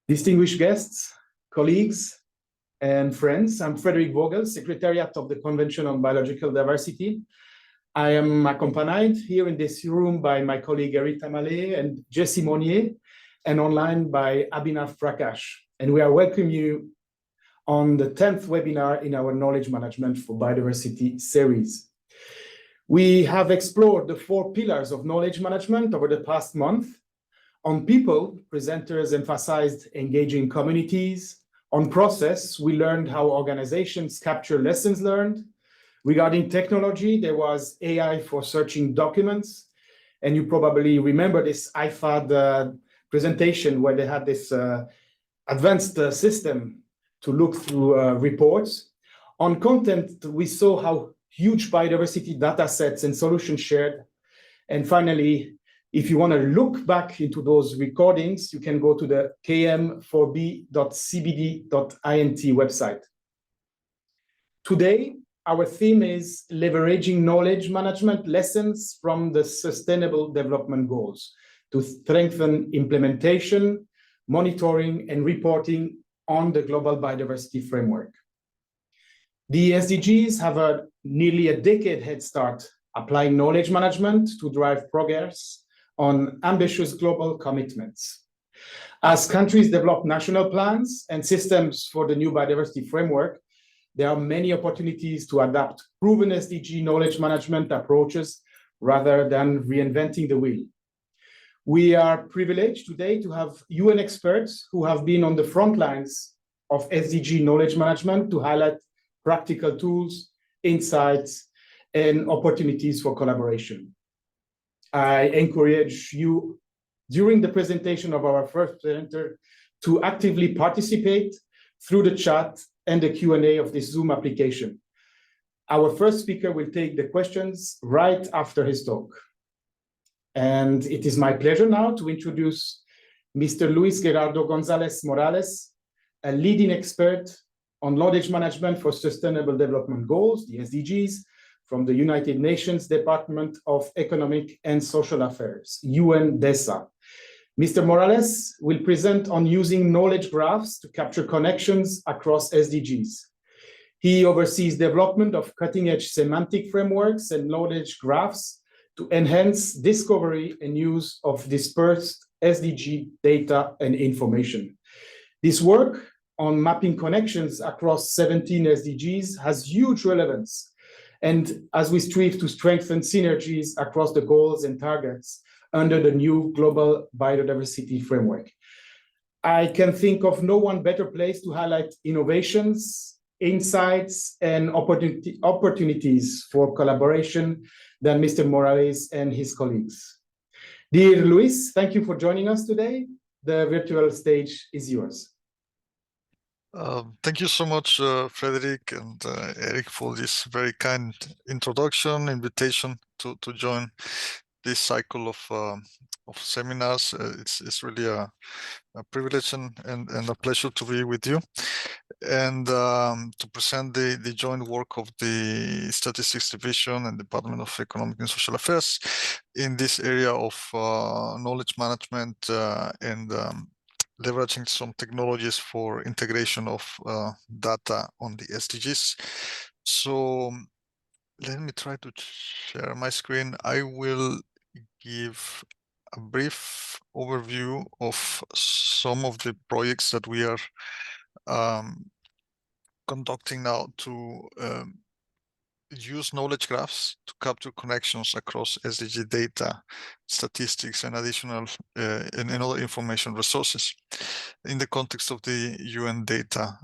Distinguished guests, colleagues, and friends, I'm Frederick Vogel, Secretariat of the Convention on Biological Diversity. I am accompanied here in this room by my colleague Erita Malé and Jessie Monnier, and online by Abhinav Prakash. And we are welcoming you on the 10th webinar in our Knowledge Management for Biodiversity series. We have explored the 4 pillars of knowledge management over the past month. On people, presenters emphasized engaging communities. On process, we learned how organizations capture lessons learned. Regarding technology, there was AI for searching documents. And you probably remember this IFAD presentation where they had this advanced system to look through reports. On content, we saw how huge biodiversity data sets and solutions shared. And finally, if you want to look back into those recordings, you can go to the km4b.cbd.int website. Today, our theme is leveraging knowledge management lessons from the Sustainable Development Goals to strengthen implementation, monitoring, and reporting on the Global Biodiversity Framework. The SDGs have nearly a decade head start applying knowledge management to drive progress on ambitious global commitments. As countries develop national plans and systems for the new biodiversity framework, there are many opportunities to adapt proven SDG knowledge management approaches rather than reinventing the wheel. We are privileged today to have UN experts who have been on the front lines of SDG knowledge management to highlight practical tools, insights, and opportunities for collaboration. I encourage you during the presentation of our first presenter to actively participate through the chat and the Q&A of this Zoom application. Our first speaker will take the questions right after his talk. And it is my pleasure now to introduce Mr. Luis Gerardo Gonzalez Morales, a leading expert on knowledge management for Sustainable Development Goals, the SDGs, from the United Nations Department of Economic and Social Affairs, UNDESA. Mr. Morales will present on using knowledge graphs to capture connections across SDGs. He oversees development of cutting-edge semantic frameworks and knowledge graphs to enhance discovery and use of dispersed SDG data and information. This work on mapping connections across 17 SDGs has huge relevance, and as we strive to strengthen synergies across the goals and targets under the new Global Biodiversity Framework. I can think of no one better place to highlight innovations, insights, and opportunities for collaboration than Mr. Morales and his colleagues. Dear Luis, thank you for joining us today. The virtual stage is yours. Thank you so much, Frederick and Eric, for this very kind introduction, invitation to join this cycle of seminars. It's really a privilege and a pleasure to be with you and to present the joint work of the Statistics Division and Department of Economic and Social Affairs in this area of knowledge management and leveraging some technologies for integration of data on the SDGs. So let me try to share my screen. I will give a brief overview of some of the projects that we are conducting now to use knowledge graphs to capture connections across SDG data, statistics, and additional and other information resources in the context of the UN data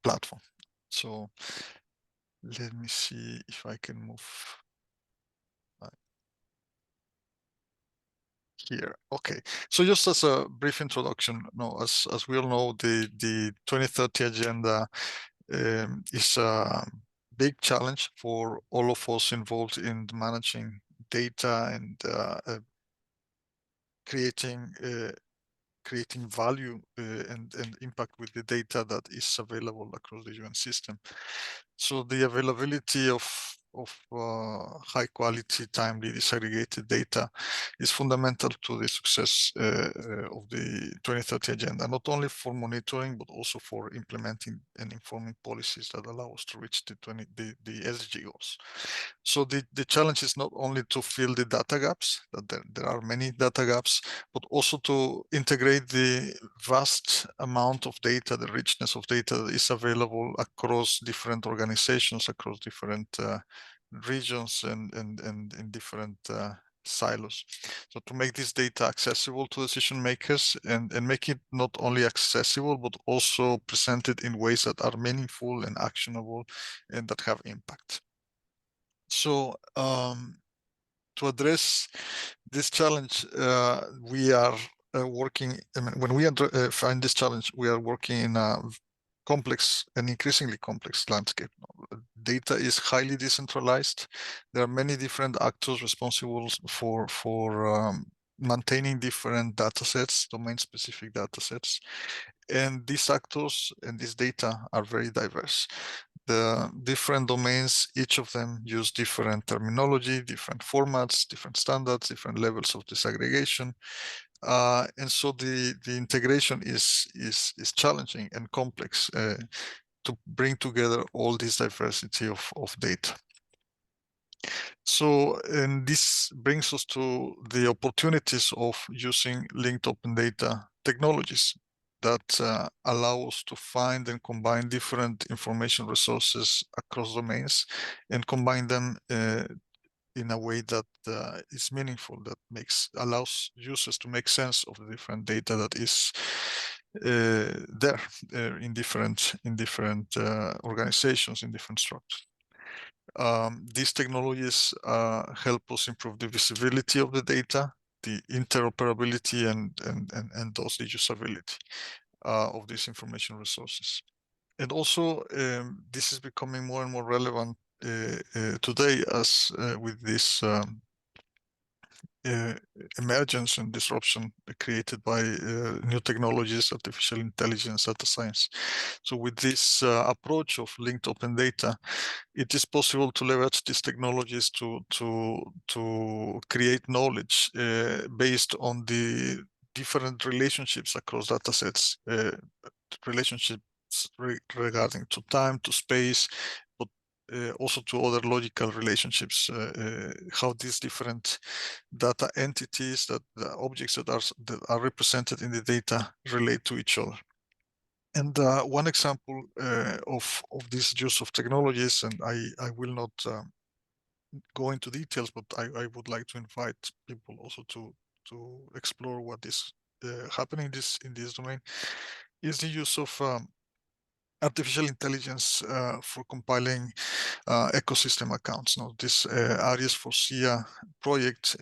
platform. So let me see if I can move here. Okay, so just as a brief introduction, as we all know, the 2030 agenda is a big challenge for all of us involved in managing data and creating value and impact with the data that is available across the UN system. So the availability of high quality, timely, disaggregated data is fundamental to the success of the 2030 agenda, not only for monitoring, but also for implementing and informing policies that allow us to reach the SDG goals. So the challenge is not only to fill the data gaps, that there are many data gaps, but also to integrate the vast amount of data, the richness of data that is available across different organizations, across different regions and in different silos. So to make this data accessible to decision makers and make it not only accessible, but also presented in ways that are meaningful and actionable and that have impact. So to address this challenge, we are working, when we find this challenge, we are working in a complex and increasingly complex landscape. Data is highly decentralized. There are many different actors responsible for maintaining different data sets, domain-specific data sets. And these actors and this data are very diverse. The different domains, each of them use different terminology, different formats, different standards, different levels of disaggregation. And so the integration is challenging and complex to bring together all this diversity of data. So, and this brings us to the opportunities of using linked open data technologies that allow us to find and combine different information resources across domains and combine them in a way that is meaningful, that allows users to make sense of the different data that is there in different organizations, in different structures. These technologies help us improve the visibility of the data, the interoperability, and thus the usability of these information resources. And also, this is becoming more and more relevant today as with this emergence and disruption created by new technologies, artificial intelligence, data science. So with this approach of linked open data, it is possible to leverage these technologies to create knowledge based on the different relationships across data sets, relationships regarding to time, to space, but also to other logical relationships, how these different data entities, the objects that are represented in the data relate to each other. And one example of this use of technologies, and I will not go into details, but I would like to invite people also to explore what is happening in this domain, is the use of artificial intelligence for compiling ecosystem accounts. Now, this Aries for SIA project,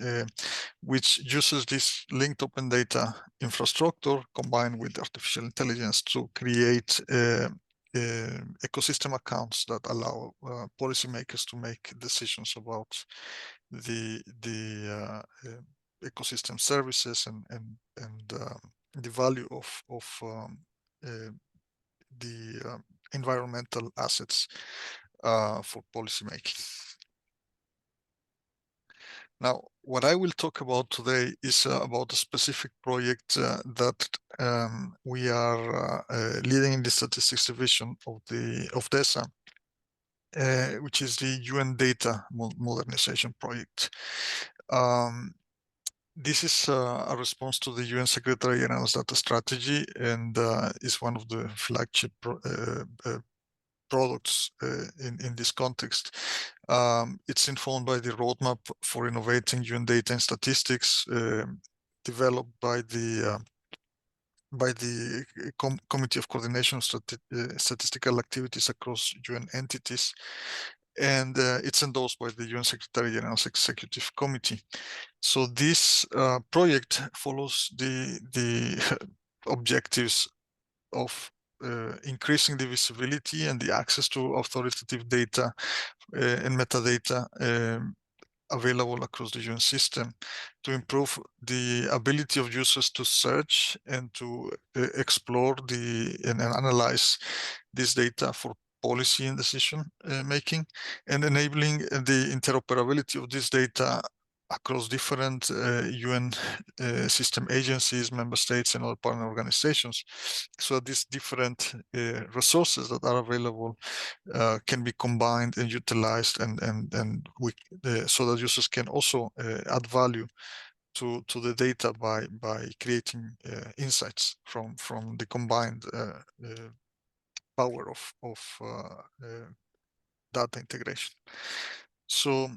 which uses this linked open data infrastructure combined with artificial intelligence to create ecosystem accounts that allow policymakers to make decisions about the ecosystem services and the value of the environmental assets for policymaking. Now, what I will talk about today is about a specific project that we are leading in the statistics division of DESA, which is the UN data modernization project. This is a response to the UN Secretary General's data strategy, and is one of the flagship products in this context. It's informed by the roadmap for innovating UN data and statistics developed by the Committee of Coordination of Statistical Activities across UN entities, and it's endorsed by the UN Secretary General's Executive Committee. So this project follows the objectives of increasing the visibility and the access to authoritative data and metadata available across the UN system, to improve the ability of users to search and to explore and analyze this data for policy and decision making, and enabling the interoperability of this data across different UN system agencies, member states, and other partner organizations, so that these different resources that are available can be combined and utilized, and so that users can also add value to the data by creating insights from the combined power of data integration. So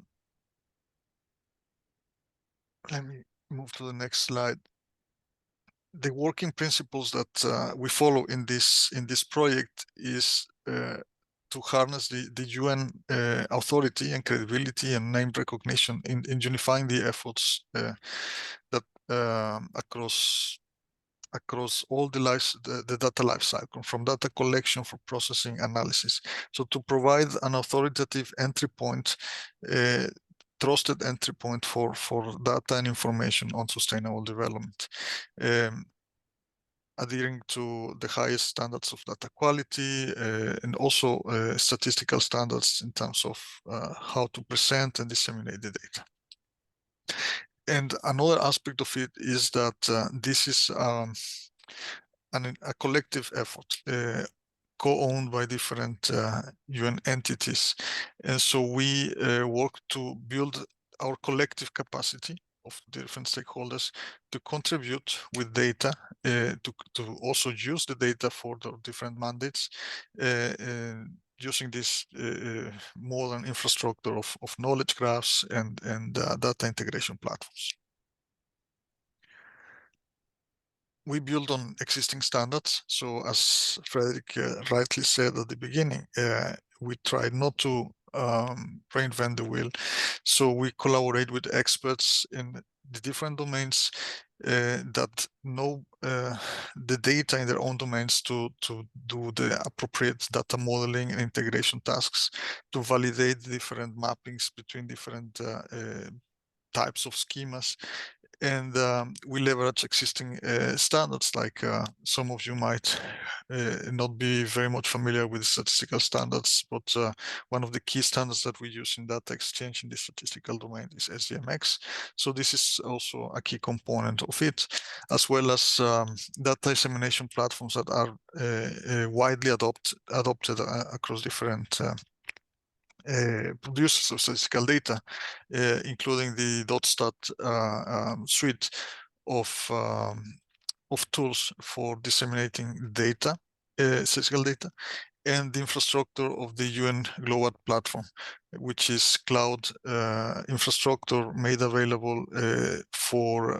let me move to the next slide. The working principles that we follow in this project is to harness the UN authority and credibility and name recognition in unifying the efforts that across all the data life cycle, from data collection for processing analysis. So to provide an authoritative entry point, trusted entry point for data and information on sustainable development, adhering to the highest standards of data quality, and also statistical standards in terms of how to present and disseminate the data. And another aspect of it is that this is a collective effort, co-owned by different UN entities. And so we work to build our collective capacity of different stakeholders to contribute with data, to also use the data for the different mandates, using this modern infrastructure of knowledge graphs and data integration platforms. We build on existing standards. So as Frederick rightly said at the beginning, we try not to reinvent the wheel. So we collaborate with experts in the different domains that know the data in their own domains to do the appropriate data modeling and integration tasks, to validate different mappings between different types of schemas. And we leverage existing standards, like some of you might not be very much familiar with statistical standards, but one of the key standards that we use in data exchange in the statistical domain is SDMX. So this is also a key component of it, as well as data dissemination platforms that are widely adopted across different producers of statistical data, including the DotStat suite of tools for disseminating data, statistical data, and the infrastructure of the UN Global Platform, which is cloud infrastructure made available for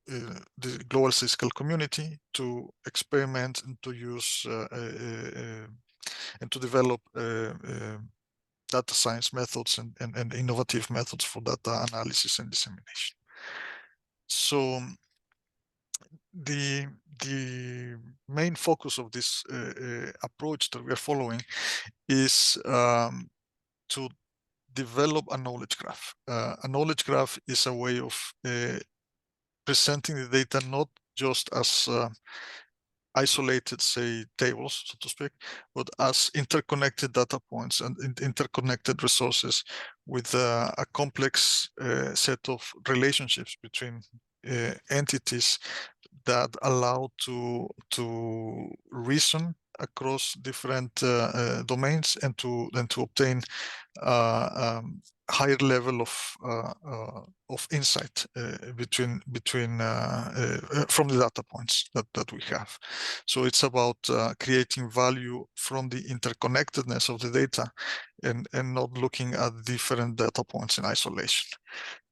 the global statistical community to experiment and to use and to develop data science methods and innovative methods for data analysis and dissemination. So the main focus of this approach that we are following is to develop a knowledge graph. A knowledge graph is a way of presenting the data not just as isolated, say, tables, so to speak, but as interconnected data points and interconnected resources with a complex set of relationships between entities that allow to reason across different domains and to obtain higher level of insight from the data points that we have. So it's about creating value from the interconnectedness of the data and not looking at different data points in isolation.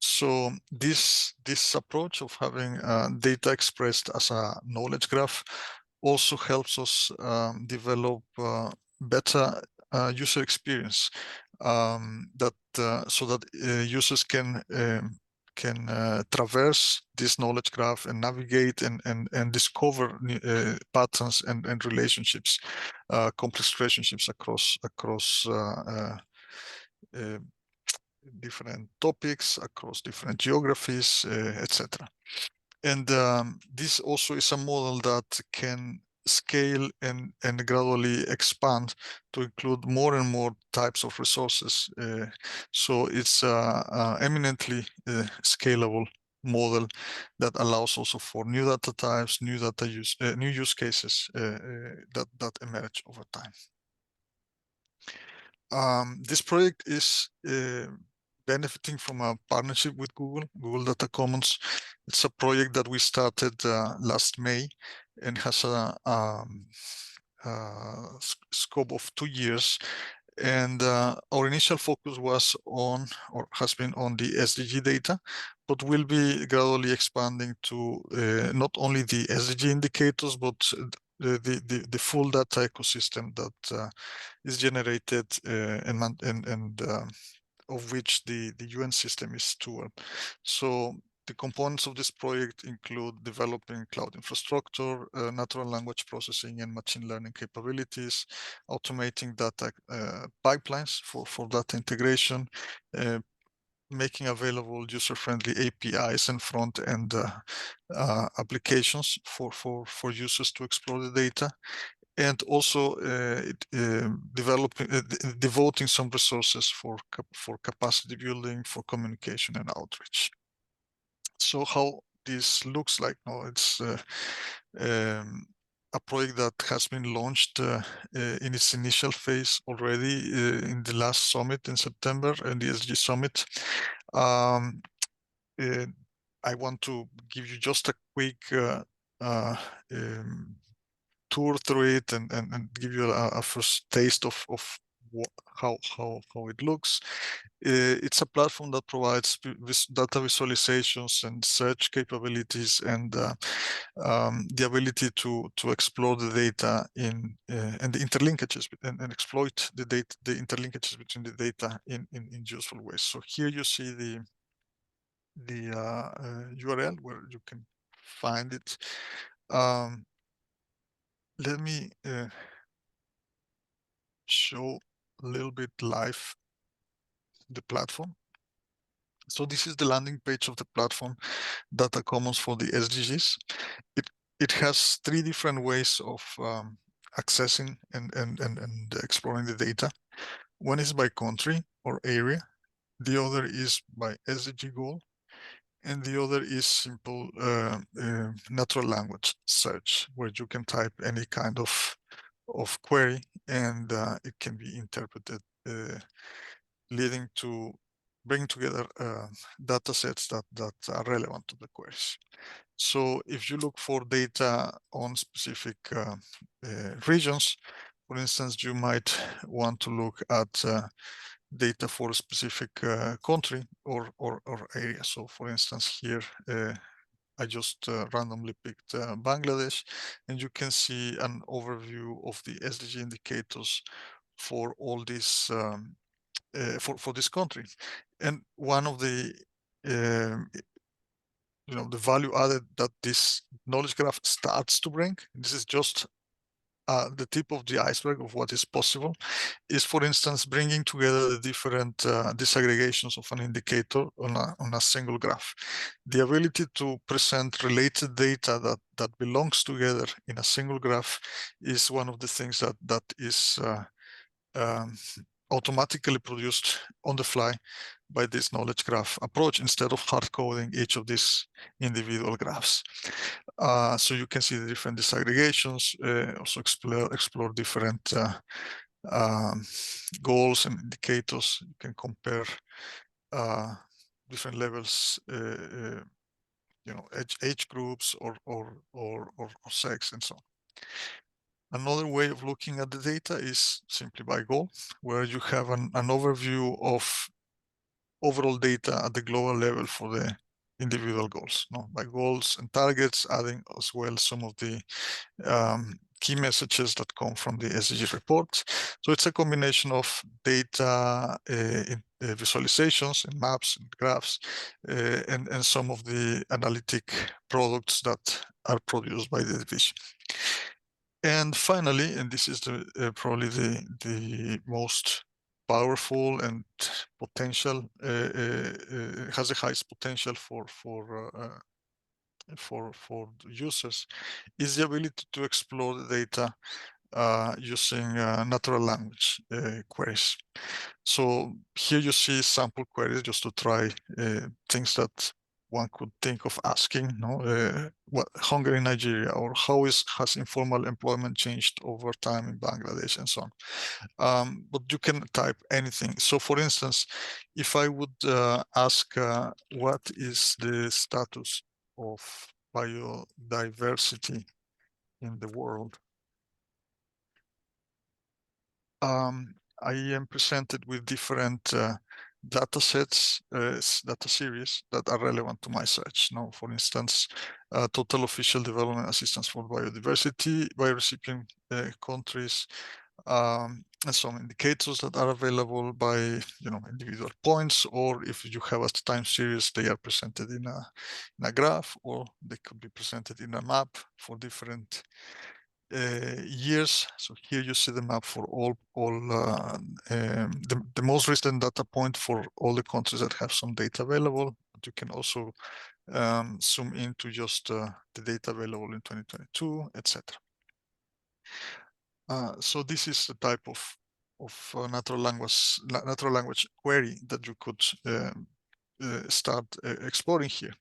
So this approach of having data expressed as a knowledge graph also helps us develop better user experience, so that users can traverse this knowledge graph and navigate and discover patterns and relationships, complex relationships across different topics, across different geographies, etc. And this also is a model that can scale and gradually expand to include more and more types of resources. So it's eminently scalable model that allows also for new data types, new use cases that emerge over time. This project is benefiting from a partnership with Google Data Commons. It's a project that we started last May and has a scope of 2 years. And our initial focus was on, or has been on, the SDG data, but we'll be gradually expanding to not only the SDG indicators, but the full data ecosystem that is generated and of which the UN system is steward. So the components of this project include developing cloud infrastructure, natural language processing and machine learning capabilities, automating data pipelines for data integration, making available user-friendly APIs and front-end applications for users to explore the data, and also devoting some resources for capacity building, for communication and outreach. So how this looks like now, it's a project that has been launched in its initial phase already in the last summit in September, and the SDG summit. I want to give you just a quick tour through it and give you a first taste of how it looks. It's a platform that provides data visualizations and search capabilities and the ability to explore the data in and the interlinkages and exploit the interlinkages between the data in useful ways. So here you see the URL where you can find it. Let me show a little bit live the platform. So this is the landing page of the platform, Data Commons for the SDGs. It has 3 different ways of accessing and exploring the data. One is by country or area. The other is by SDG goal. And the other is simple natural language search, where you can type any kind of query and it can be interpreted, leading to bring together data sets that are relevant to the queries. So if you look for data on specific regions, for instance, you might want to look at data for a specific country or area. So for instance, here I just randomly picked Bangladesh, and you can see an overview of the SDG indicators for all these for this country. And one of the the value added that this knowledge graph starts to bring, this is just the tip of the iceberg of what is possible, is, for instance, bringing together the different disaggregations of an indicator on a single graph. The ability to present related data that belongs together in a single graph is one of the things that is automatically produced on the fly by this knowledge graph approach, instead of hard coding each of these individual graphs. So you can see the different disaggregations, also explore different goals and indicators. You can compare different levels, age groups or sex and so on. Another way of looking at the data is simply by goal, where you have an overview of overall data at the global level for the individual goals, by goals and targets, adding as well some of the key messages that come from the SDG report. So it's a combination of data visualizations and maps and graphs and some of the analytic products that are produced by the division. And finally, and this is probably the most powerful and potential, has the highest potential for for users is the ability to explore the data using natural language queries. So here you see sample queries just to try things that one could think of asking, what hunger in Nigeria, or how has informal employment changed over time in Bangladesh, and so on. But you can type anything. So for instance, if I would ask what is the status of biodiversity in the world, I am presented with different data sets, data series that are relevant to my search. Now, for instance, total official development assistance for biodiversity by recipient countries, and some indicators that are available by individual points, or if you have a time series, they are presented in a graph, or they could be presented in a map for different years. So here you see the map for all the most recent data point for all the countries that have some data available. But you can also zoom into just the data available in 2022, etc. So this is the type of natural language query that you could start exploring here.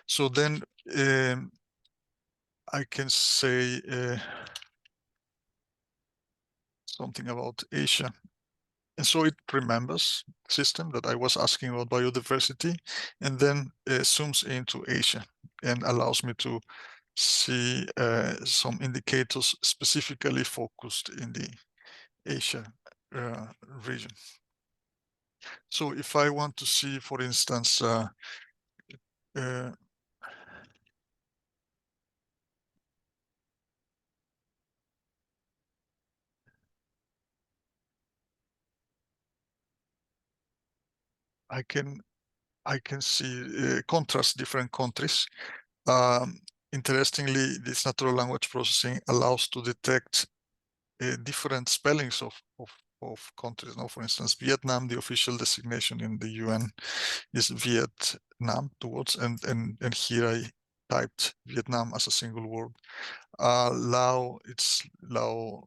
So then I can say something about Asia. And so it remembers the system that I was asking about biodiversity, and then zooms into Asia and allows me to see some indicators specifically focused in the Asia region. So if I want to see, for instance, I can see contrast different countries. Interestingly, this natural language processing allows to detect different spellings of countries. Now, for instance, Vietnam, the official designation in the UN is Vietnam towards, and here I typed Vietnam as a single word. Laos, it's Laos,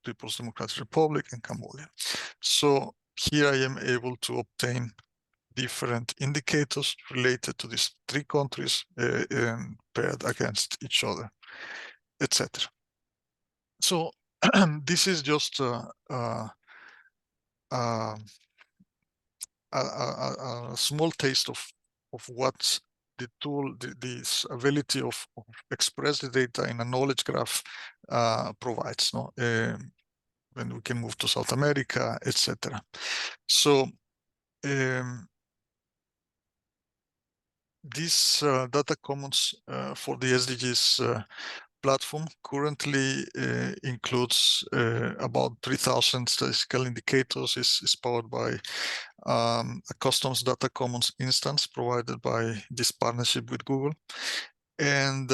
People's Democratic Republic, and Cambodia. So here I am able to obtain different indicators related to these three countries and paired against each other, etc. So this is just a small taste of what the tool, this ability of express the data in a knowledge graph provides. When we can move to South America, etc. So this data commons for the SDGs platform currently includes about 3,000 statistical indicators. Is powered by a customs data commons instance provided by this partnership with Google. And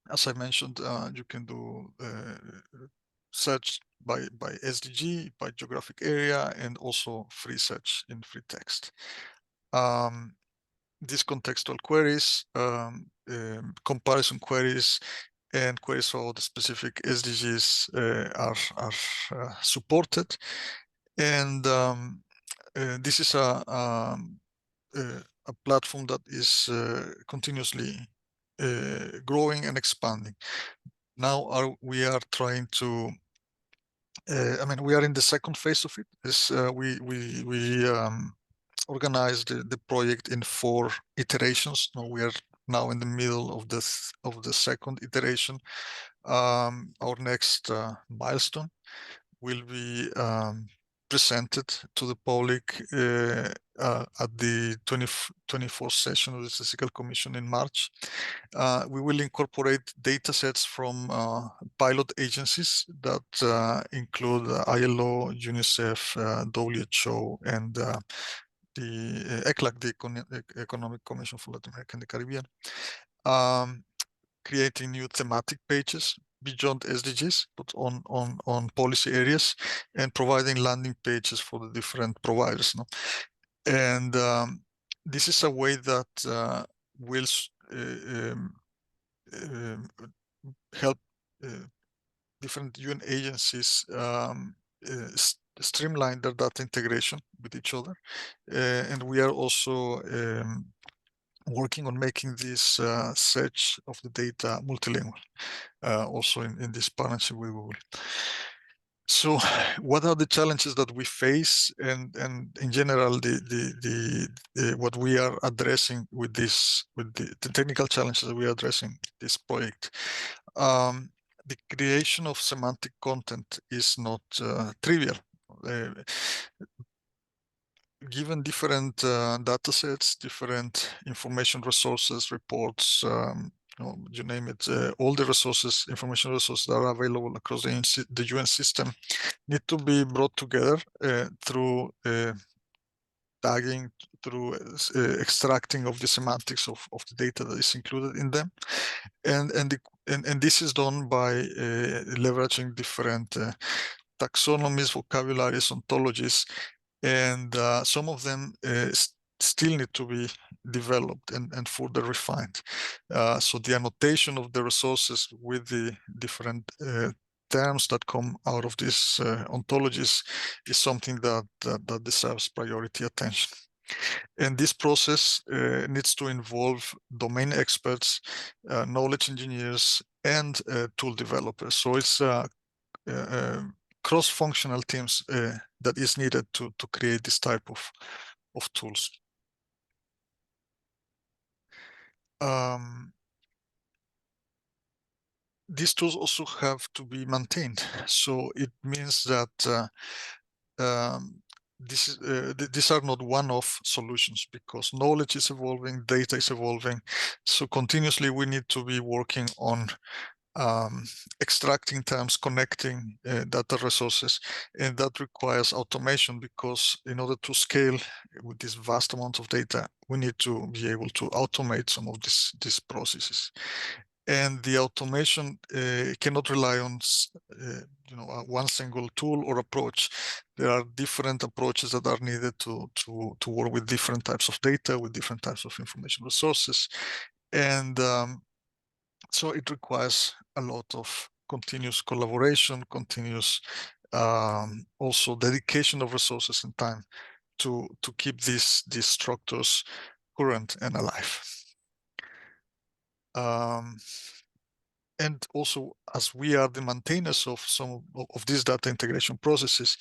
as I mentioned, you can do search by SDG, by geographic area, and also free search in free text. These contextual queries, comparison queries, and queries for the specific SDGs are supported. And this is a platform that is continuously growing and expanding. Now we are trying to, we are in the second phase of it. We organized the project in 4 iterations. Now we are now in the middle of the second iteration. Our next milestone will be presented to the public at the 24th session of the Statistical Commission in March. We will incorporate data sets from pilot agencies that include ILO, UNICEF, WHO, and the ECLAC, the Economic Commission for Latin America and the Caribbean, creating new thematic pages beyond SDGs, but on policy areas, and providing landing pages for the different providers. And this is a way that will help different UN agencies streamline their data integration with each other. And we are also working on making this search of the data multilingual, also in this partnership with Google. So what are the challenges that we face, and in general what we are addressing with this, with the technical challenges that we are addressing this project? The creation of semantic content is not trivial. Given different data sets, different information resources, reports, you name it, all the resources, information resources that are available across the UN system need to be brought together through tagging, through extracting of the semantics of the data that is included in them. And this is done by leveraging different taxonomies, vocabularies, ontologies, and some of them still need to be developed and further refined. So the annotation of the resources with the different terms that come out of these ontologies is something that deserves priority attention. And this process needs to involve domain experts, knowledge engineers, and tool developers. So it's cross-functional teams that is needed to create this type of tools. These tools also have to be maintained. So it means that these are not one-off solutions, because knowledge is evolving, data is evolving. So continuously we need to be working on extracting terms, connecting data resources, and that requires automation, because in order to scale with this vast amount of data, we need to be able to automate some of these processes. And the automation cannot rely on one single tool or approach. There are different approaches that are needed to work with different types of data, with different types of information resources. And so it requires a lot of continuous collaboration, continuous also dedication of resources and time to keep these structures current and alive. And also, as we are the maintainers of some of these data integration processes,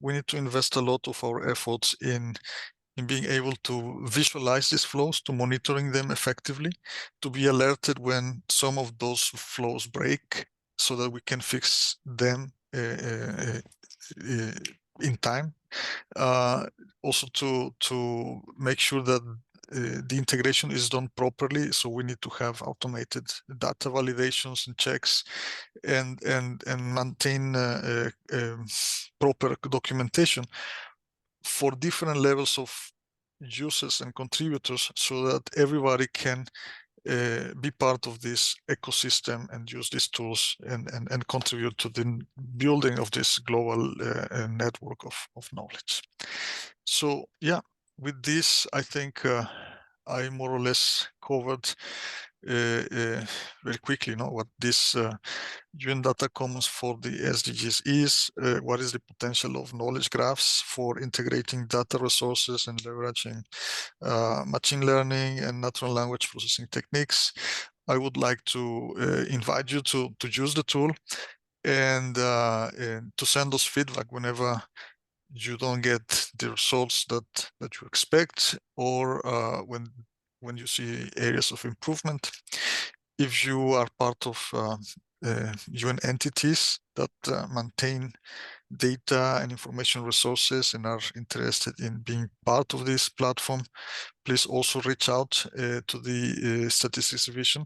we need to invest a lot of our efforts in being able to visualize these flows, to monitoring them effectively, to be alerted when some of those flows break, so that we can fix them in time. Also to make sure that the integration is done properly, so we need to have automated data validations and checks, and maintain proper documentation for different levels of users and contributors, so that everybody can be part of this ecosystem and use these tools and contribute to the building of this global network of knowledge. So yeah, with this, I think I more or less covered very quickly, what this UN Data Commons for the SDGs is, what is the potential of knowledge graphs for integrating data resources and leveraging machine learning and natural language processing techniques. I would like to invite you to use the tool and to send us feedback whenever you don't get the results that you expect, or when you see areas of improvement. If you are part of UN entities that maintain data and information resources and are interested in being part of this platform, please also reach out to the Statistics Division.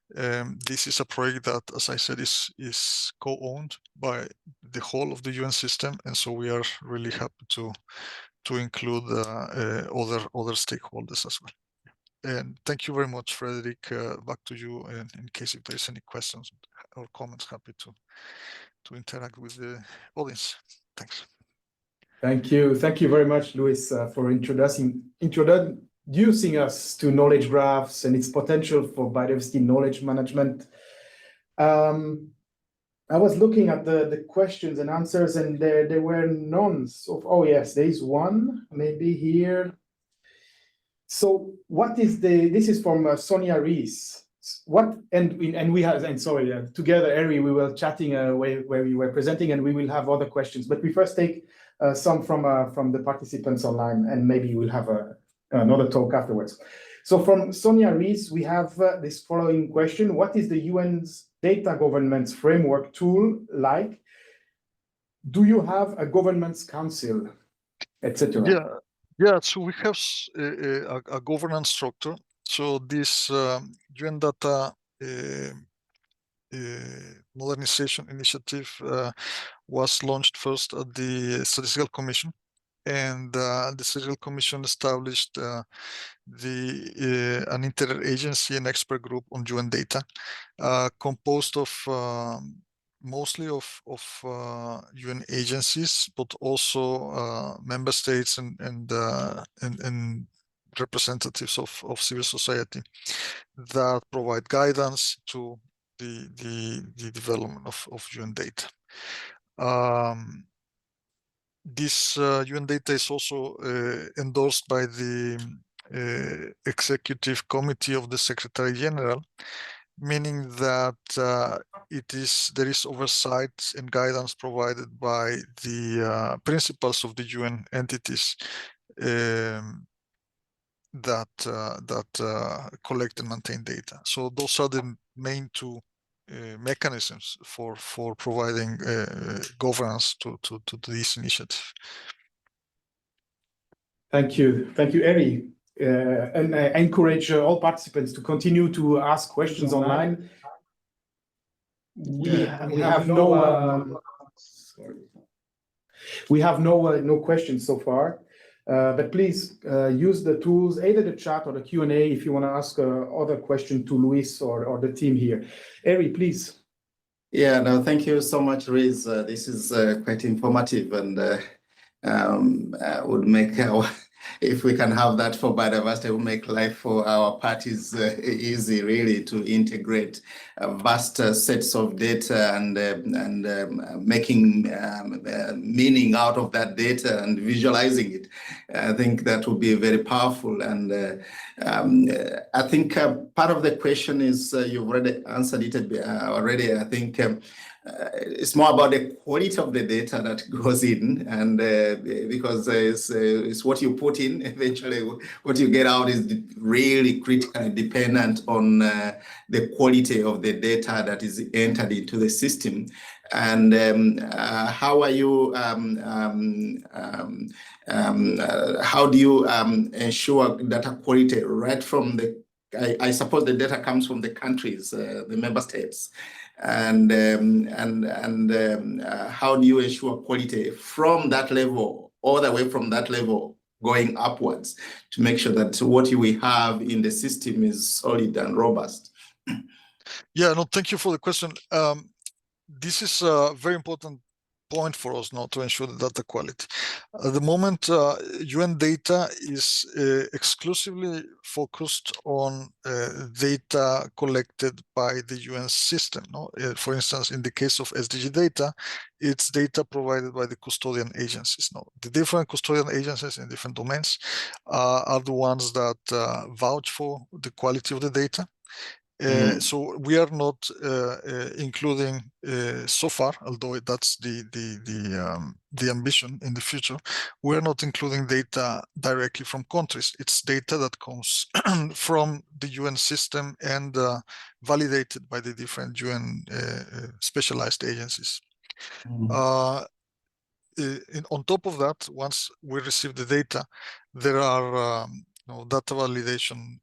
This is a project that, as I said, is co-owned by the whole of the UN system, and so we are really happy to include other stakeholders as well. And thank you very much, Frederick. Back to you, and in case if there's any questions or comments, happy to interact with the audience. Thanks. Thank you very much, Luis, for introducing introducing us to knowledge graphs and its potential for biodiversity knowledge management. I was looking at the questions and answers, and there were none. So, oh yes, there is one, maybe here. So what is this is from Sonia Rees. Together, Eri, we were chatting where we were presenting, and we will have other questions. But we first take some from the participants online, and maybe we'll have another talk afterwards. So from Sonia Rees, we have this following question: what is the UN's data governance framework tool like? Do you have a governance council, etc.? Yeah. So we have a governance structure. So this UN data modernization initiative was launched first at the Statistical Commission, and the Statistical Commission established an interagency and expert group on UN data, composed of mostly of UN agencies, but also member states and representatives of civil society that provide guidance to the development of UN data. This UN data is also endorsed by the Executive Committee of the Secretary General, meaning that there is oversight and guidance provided by the principals of the UN entities that collect and maintain data. So those are the main two mechanisms for providing governance to this initiative. Thank you, Eri. And I encourage all participants to continue to ask questions online. We have no questions so far, but please use the tools, either the chat or the Q&A, if you want to ask other question to Luis or the team here. Eri, please. Yeah, no, thank you so much, Riz. This is quite informative, and would make if we can have that for biodiversity, it will make life for our parties easy, really, to integrate vast sets of data and making meaning out of that data and visualizing it. I think that would be very powerful. And I think part of the question is you've already answered it already. I think it's more about the quality of the data that goes in, and because it's what you put in, eventually what you get out is really critically dependent on the quality of the data that is entered into the system. And how are you how do you ensure data quality right from the I suppose the data comes from the countries, the member states, and how do you ensure quality from that level, all the way from that level going upwards, to make sure that what we have in the system is solid and robust? Yeah, no, thank you for the question. This is a very important point for us now to ensure the data quality. At the moment, UN data is exclusively focused on data collected by the UN system. No? For instance, in the case of SDG data, it's data provided by the custodian agencies. No? The different custodian agencies in different domains are the ones that vouch for the quality of the data. So we are not including so far, although that's the ambition in the future. We are not including data directly from countries. It's data that comes from the UN system and validated by the different UN specialized agencies. On top of that, once we receive the data, there are data validation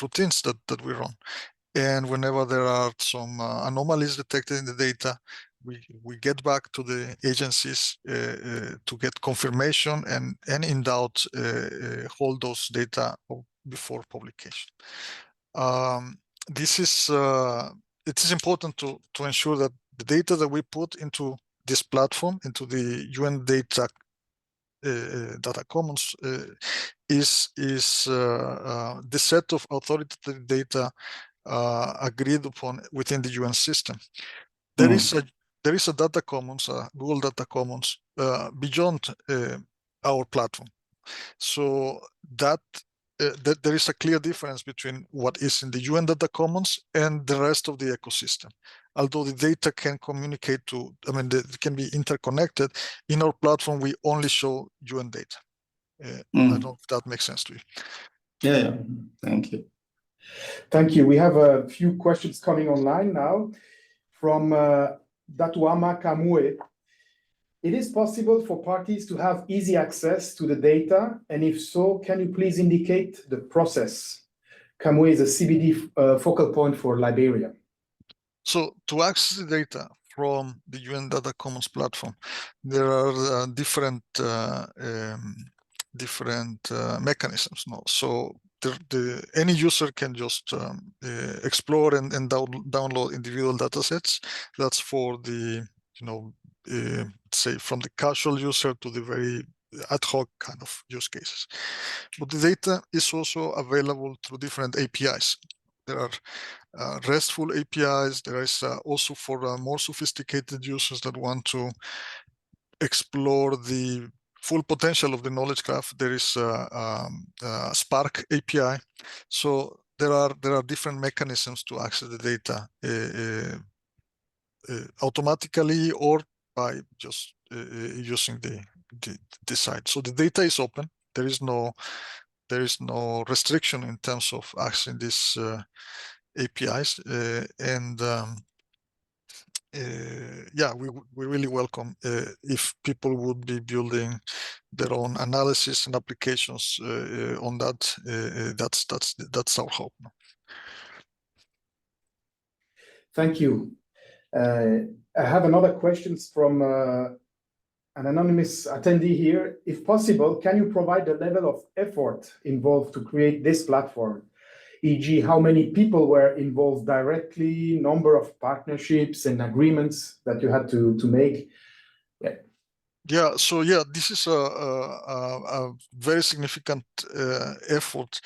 routines that we run. And whenever there are some anomalies detected in the data, we get back to the agencies to get confirmation, and in doubt, hold those data before publication. It is important to ensure that the data that we put into this platform, into the UN data data commons is the set of authoritative data agreed upon within the UN system. There is a data commons, Google Data Commons, beyond our platform. So that there is a clear difference between what is in the UN Data Commons and the rest of the ecosystem. Although the data can communicate to, it can be interconnected, in our platform, we only show UN data. I don't know if that makes sense to you. Yeah. Thank you. Thank you. We have a few questions coming online now from Datuama Kamue. It is possible for parties to have easy access to the data, and if so, can you please indicate the process? Kamue is a CBD focal point for Liberia. So to access the data from the UN Data Commons platform, there are different mechanisms now. So any user can just explore and download individual data sets. That's for the, say, from the casual user to the very ad hoc kind of use cases. But the data is also available through different APIs. There are RESTful APIs. There is also for more sophisticated users that want to explore the full potential of the knowledge graph. There is Spark API. So there are different mechanisms to access the data automatically or by just using the site. So the data is open. There is no restriction in terms of accessing these APIs, we really welcome if people would be building their own analysis and applications on that. That's our hope. Thank you. I have another question from an anonymous attendee here. If possible, can you provide the level of effort involved to create this platform? E.g., how many people were involved directly, number of partnerships and agreements that you had to make? This is a very significant effort.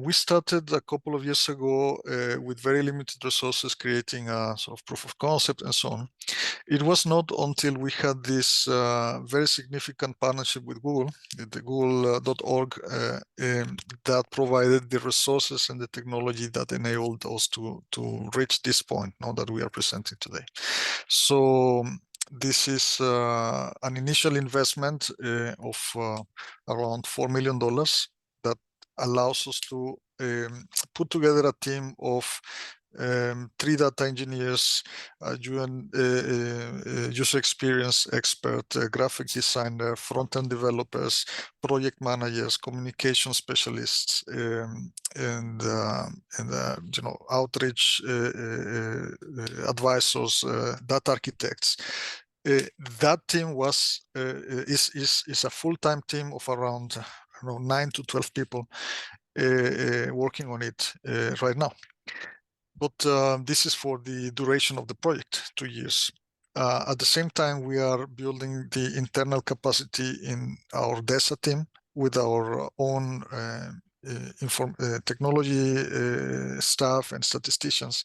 We started a couple of years ago with very limited resources, creating a sort of proof of concept and so on. It was not until we had this very significant partnership with Google, the google.org, that provided the resources and the technology that enabled us to reach this point now that we are presenting today. So this is an initial investment of around $4 million that allows us to put together a team of 3 data engineers, user experience expert, graphic designer, front-end developers, project managers, communication specialists, and outreach advisors, data architects. That team is a full-time team of around 9 to 12 people working on it right now. But this is for the duration of the project, 2 years. At the same time, we are building the internal capacity in our DESA team with our own technology staff and statisticians,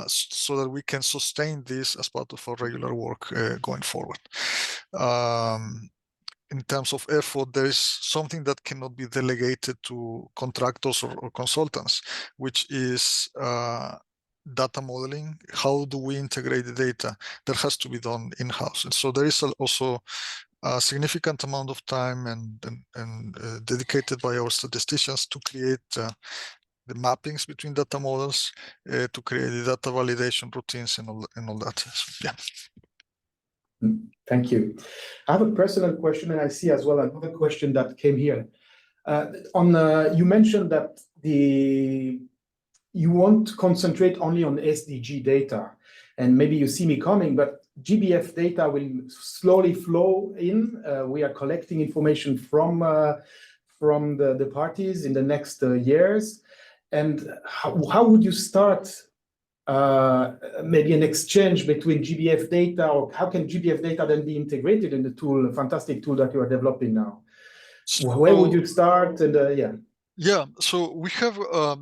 so that we can sustain this as part of our regular work going forward. In terms of effort, there is something that cannot be delegated to contractors or consultants, which is data modeling. How do we integrate the data? That has to be done in-house. And so there is also a significant amount of time and dedicated by our statisticians to create the mappings between data models, to create the data validation routines and all that. So, yeah. Thank you. I have a personal question, and I see as well another question that came here. You mentioned that you won't concentrate only on SDG data, and maybe you see me coming, but GBF data will slowly flow in. We are collecting information from the parties in the next years. And how would you start maybe an exchange between GBF data, or how can GBF data then be integrated in the tool, a fantastic tool that you are developing now? Where would you start? And yeah. Yeah, so we have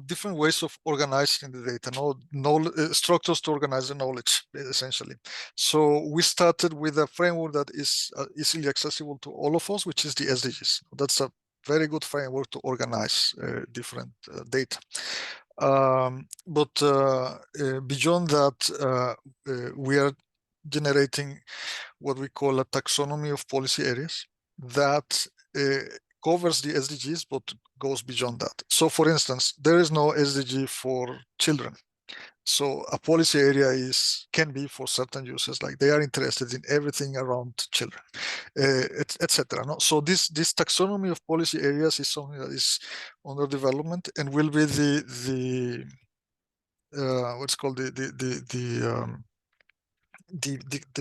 different ways of organizing the data, structures to organize the knowledge, essentially. So we started with a framework that is easily accessible to all of us, which is the SDGs. That's a very good framework to organize different data. But beyond that, we are generating what we call a taxonomy of policy areas that covers the SDGs, but goes beyond that. So for instance, there is no SDG for children. So a policy area can be for certain users, like they are interested in everything around children, etc. No? So this taxonomy of policy areas is something that is under development and will be the what's called the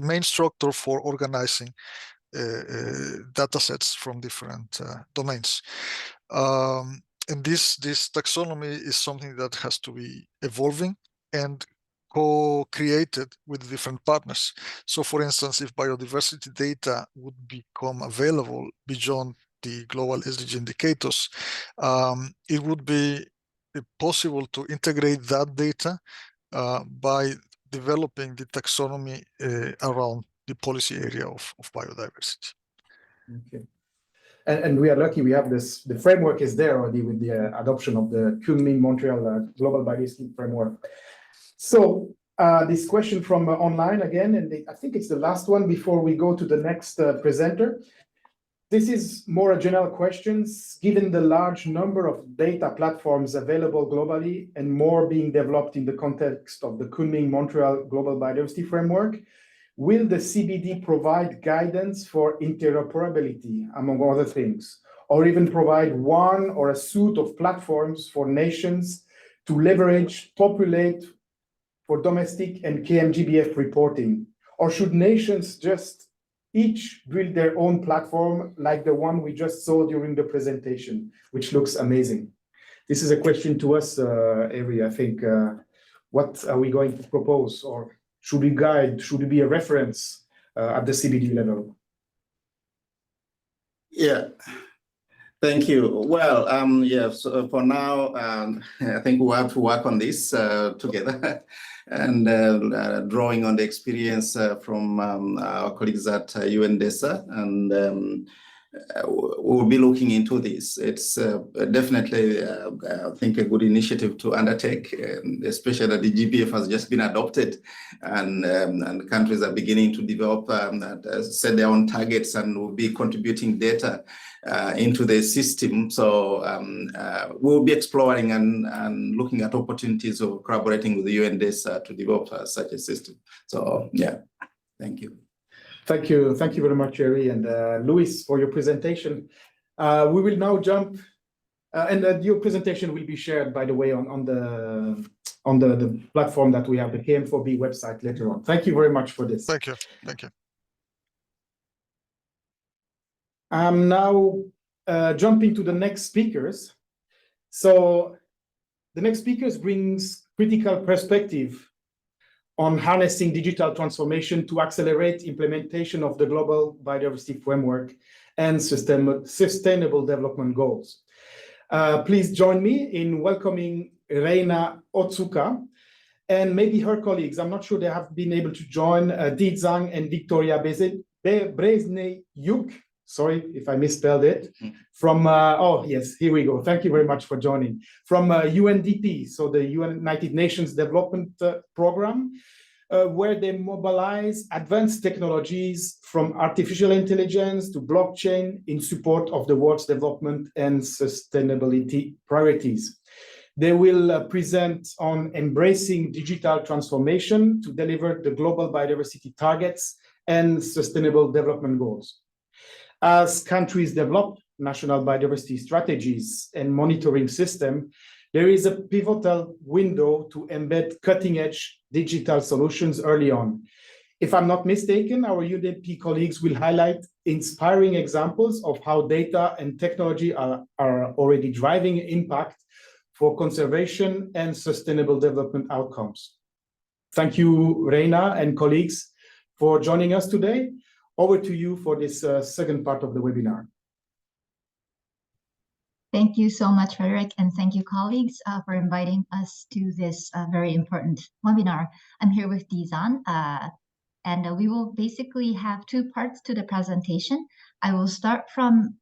main structure for organizing data sets from different domains. And this taxonomy is something that has to be evolving and co-created with different partners. So for instance, if biodiversity data would become available beyond the global SDG indicators, it would be possible to integrate that data by developing the taxonomy around the policy area of biodiversity. Okay. And we are lucky we have this, the framework is there already with the adoption of the Kunming-Montreal Global Biodiversity Framework. So this question from online again, and I think it's the last one before we go to the next presenter. This is more a general questions, given the large number of data platforms available globally and more being developed in the context of the Kunming-Montreal Global Biodiversity Framework, will the CBD provide guidance for interoperability, among other things, or even provide one or a suite of platforms for nations to leverage, populate for domestic and KMGBF reporting? Or should nations just each build their own platform like the one we just saw during the presentation, which looks amazing? This is a question to us, Ari, I think. What are we going to propose? Or should we guide, should it be a reference at the CBD level? Yeah, thank you. Well, yeah, so for now, I think we'll have to work on this together and drawing on the experience from our colleagues at UNDESA, and we'll be looking into this. It's definitely, I think, a good initiative to undertake, especially that the GBF has just been adopted, and countries are beginning to develop, set their own targets, and will be contributing data into the system. So we'll be exploring and looking at opportunities of collaborating with the UNDESA to develop such a system. So yeah, thank you. Thank you very much, Jerry and Luis, for your presentation. We will now jump, and your presentation will be shared, by the way, on the platform that we have, the KM4B website later on. Thank you very much for this. Thank you. Thank you. I'm now jumping to the next speakers. So the next speakers brings critical perspective on harnessing digital transformation to accelerate implementation of the Global Biodiversity Framework and Sustainable Development Goals. Please join me in welcoming Reina Otsuka and maybe her colleagues. I'm not sure they have been able to join, Zhang and Victoria Brezhnev. Sorry if I misspelled it. From, oh yes, here we go. Thank you very much for joining. From UNDP, so the United Nations Development Program, where they mobilize advanced technologies from artificial intelligence to blockchain in support of the world's development and sustainability priorities. They will present on embracing digital transformation to deliver the global biodiversity targets and sustainable development goals. As countries develop national biodiversity strategies and monitoring system, there is a pivotal window to embed cutting-edge digital solutions early on. If I'm not mistaken, our UNDP colleagues will highlight inspiring examples of how data and technology are already driving impact for conservation and sustainable development outcomes. Thank you, Reina and colleagues, for joining us today. Over to you for this second part of the webinar. Thank you so much, Frederick, and thank you, colleagues, for inviting us to this very important webinar. I'm here with Zhang, and we will basically have two parts to the presentation. I will start from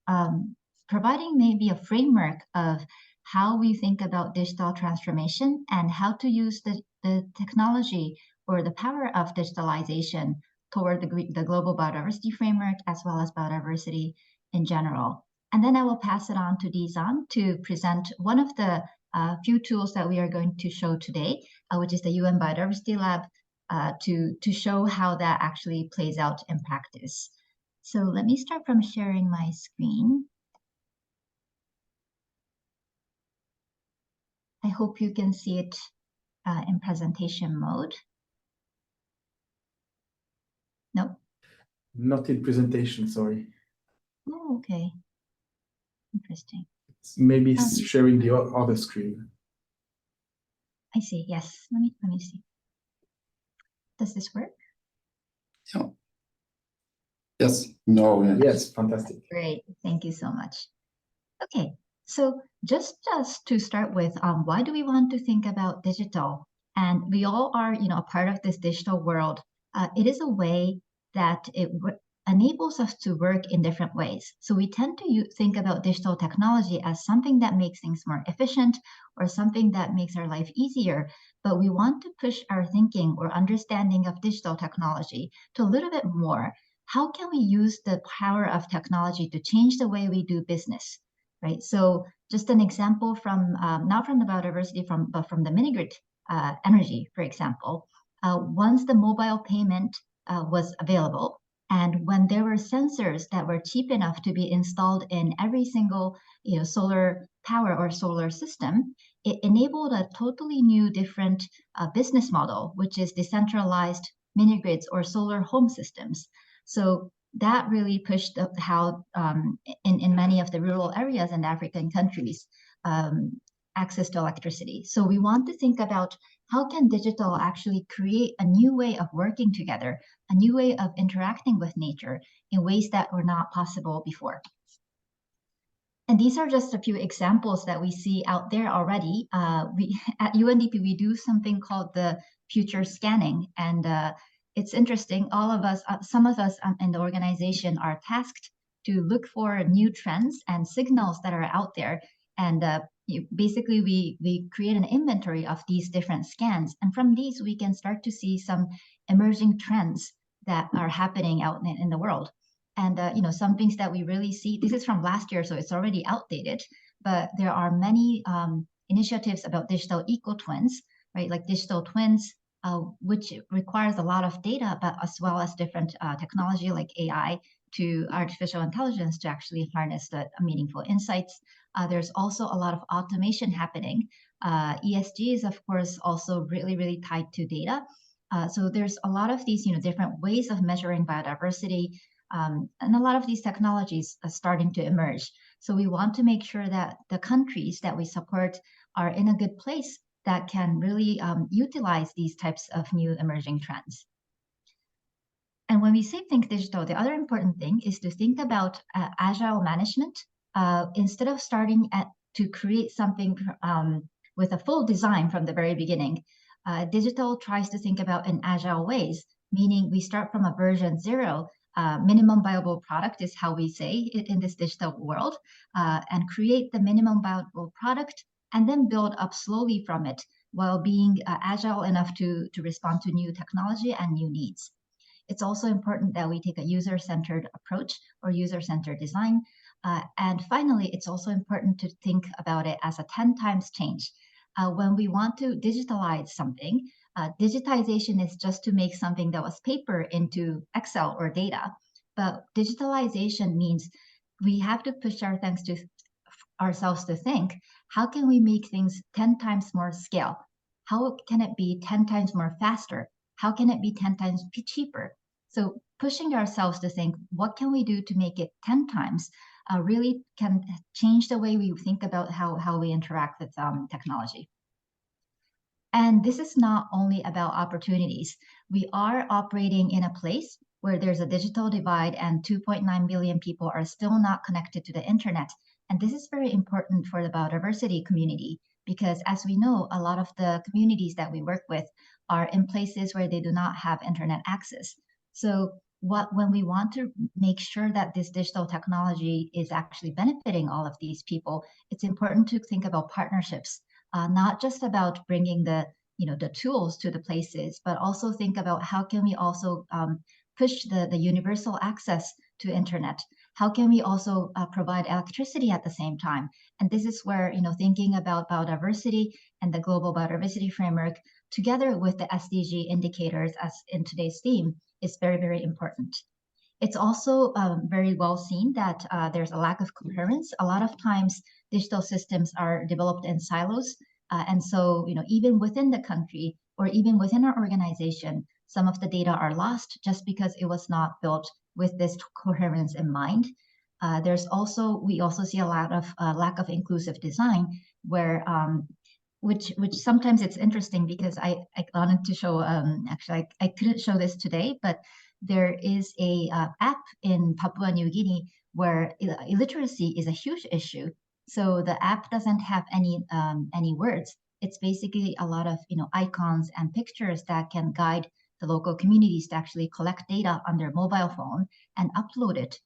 providing maybe a framework of how we think about digital transformation and how to use the technology or the power of digitalization toward the global biodiversity framework as well as biodiversity in general. And then I will pass it on to Zhang to present one of the few tools that we are going to show today, which is the UN Biodiversity Lab, to show how that actually plays out in practice. So let me start from sharing my screen. I hope you can see it in presentation mode. No? Not in presentation, sorry. Oh, okay. Interesting. Maybe sharing the other screen. I see. Yes. Let me see. Does this work? Yeah. Yes. No. Yes. Fantastic. Great. Thank you so much. Okay. So just to start with, why do we want to think about digital? And we all are, a part of this digital world. It is a way that it enables us to work in different ways. So we tend to think about digital technology as something that makes things more efficient or something that makes our life easier, but we want to push our thinking or understanding of digital technology to a little bit more. How can we use the power of technology to change the way we do business, right? So just an example from, not from the biodiversity, but from the mini-grid energy, for example, once the mobile payment was available, and when there were sensors that were cheap enough to be installed in every single solar power or solar system, it enabled a totally new, different business model, which is decentralized mini-grids or solar home systems. So that really pushed how in many of the rural areas in African countries, access to electricity. So we want to think about how can digital actually create a new way of working together, a new way of interacting with nature in ways that were not possible before. And these are just a few examples that we see out there already. We at UNDP, we do something called the future scanning. And it's interesting, all of us, some of us in the organization are tasked to look for new trends and signals that are out there. And basically, we create an inventory of these different scans. And from these, we can start to see some emerging trends that are happening out in the world. And some things that we really see, this is from last year, so it's already outdated, but there are many initiatives about digital eco-twins, right? Like digital twins, which requires a lot of data, but as well as different technology like AI to artificial intelligence to actually harness the meaningful insights. There's also a lot of automation happening. ESG is, of course, also really, really tied to data. So there's a lot of these, different ways of measuring biodiversity, and a lot of these technologies are starting to emerge. So we want to make sure that the countries that we support are in a good place that can really utilize these types of new emerging trends. And when we say think digital, the other important thing is to think about agile management. Instead of starting to create something with a full design from the very beginning, digital tries to think about in agile ways, meaning we start from a version 0. Minimum viable product is how we say it in this digital world, and create the minimum viable product and then build up slowly from it while being agile enough to respond to new technology and new needs. It's also important that we take a user-centered approach or user-centered design. And finally, it's also important to think about it as a 10 times change. When we want to digitalize something, digitization is just to make something that was paper into Excel or data. But digitalization means we have to push ourselves to think, how can we make things 10 times more scale? How can it be 10 times more faster? How can it be 10 times cheaper? So pushing ourselves to think, what can we do to make it 10 times really can change the way we think about how we interact with technology. And this is not only about opportunities. We are operating in a place where there's a digital divide and 2.9 billion people are still not connected to the internet. And this is very important for the biodiversity community, because as we know, a lot of the communities that we work with are in places where they do not have internet access. So when we want to make sure that this digital technology is actually benefiting all of these people, it's important to think about partnerships, not just about bringing the tools to the places, but also think about how can we also push the universal access to internet. How can we also provide electricity at the same time? And this is where, thinking about biodiversity and the global biodiversity framework together with the SDG indicators as in today's theme is very, very important. It's also very well seen that there's a lack of coherence. A lot of times digital systems are developed in silos. And so, even within the country or even within our organization, some of the data are lost just because it was not built with this coherence in mind. We also see a lot of lack of inclusive design, where which sometimes it's interesting because I wanted to show, actually I couldn't show this today, but there is a app in Papua New Guinea where illiteracy is a huge issue. So the app doesn't have any words. It's basically a lot of icons and pictures that can guide the local communities to actually collect data on their mobile phone and upload it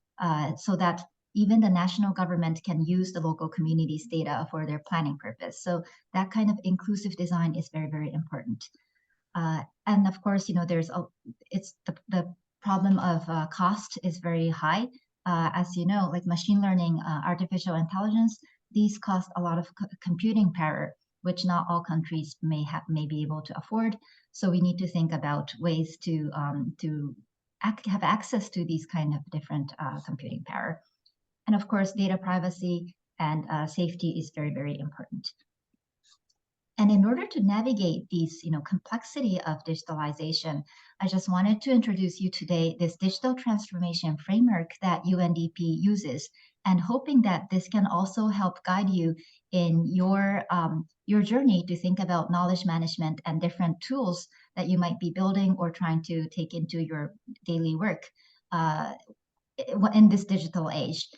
so that even the national government can use the local communities' data for their planning purpose. So that kind of inclusive design is very, very important. And of course, the problem of cost is very high. As you know, like machine learning, artificial intelligence, these cost a lot of computing power, which not all countries may be able to afford. So we need to think about ways to have access to these kind of different computing power. And of course, data privacy and safety is very, very important. And in order to navigate these, complexity of digitalization, I just wanted to introduce you today this digital transformation framework that UNDP uses, and hoping that this can also help guide you in your journey to think about knowledge management and different tools that you might be building or trying to take into your daily work in this digital age.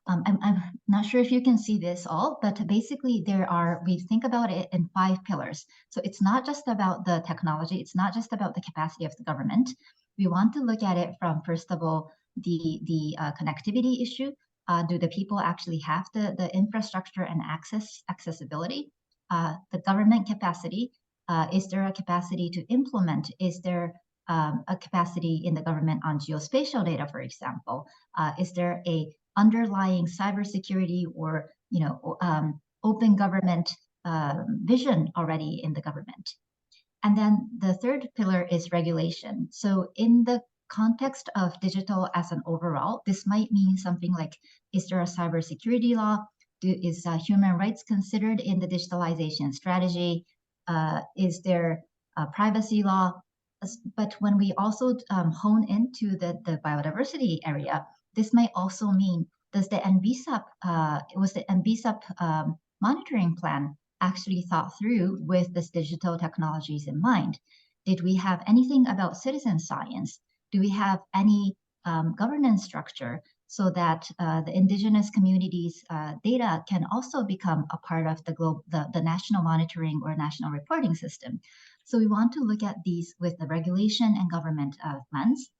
I'm not sure if you can see this all, but basically we think about it in 5 pillars. So it's not just about the technology, it's not just about the capacity of the government. We want to look at it from, first of all, the connectivity issue. Do the people actually have the infrastructure and accessibility? The government capacity, is there a capacity to implement? Is there a capacity in the government on geospatial data, for example? Is there a underlying cybersecurity or open government vision already in the government? And then the third pillar is regulation. So in the context of digital as an overall, this might mean something like, is there a cybersecurity law? Is human rights considered in the digitalization strategy? Is there a privacy law? But when we also hone into the biodiversity area, this might also mean, was the NBSUP monitoring plan actually thought through with this digital technologies in mind? Did we have anything about citizen science? Do we have any governance structure so that the indigenous communities' data can also become a part of the national monitoring or national reporting system? So we want to look at these with the regulation and government lens.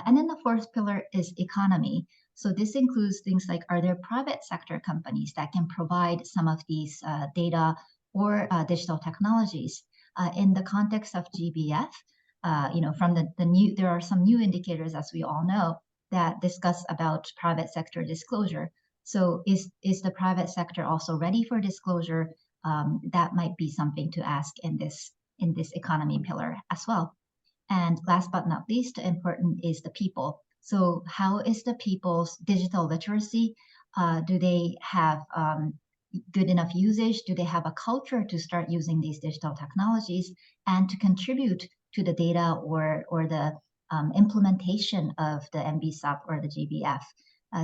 And then the fourth pillar is economy. So this includes things like, are there private sector companies that can provide some of these data or digital technologies? In the context of GBF, from there are some new indicators, as we all know, that discuss about private sector disclosure. So is the private sector also ready for disclosure? That might be something to ask in this economy pillar as well. And last but not least, important is the people. So how is the people's digital literacy? Do they have good enough usage? Do they have a culture to start using these digital technologies and to contribute to the data or the implementation of the NBSUP or the GBF?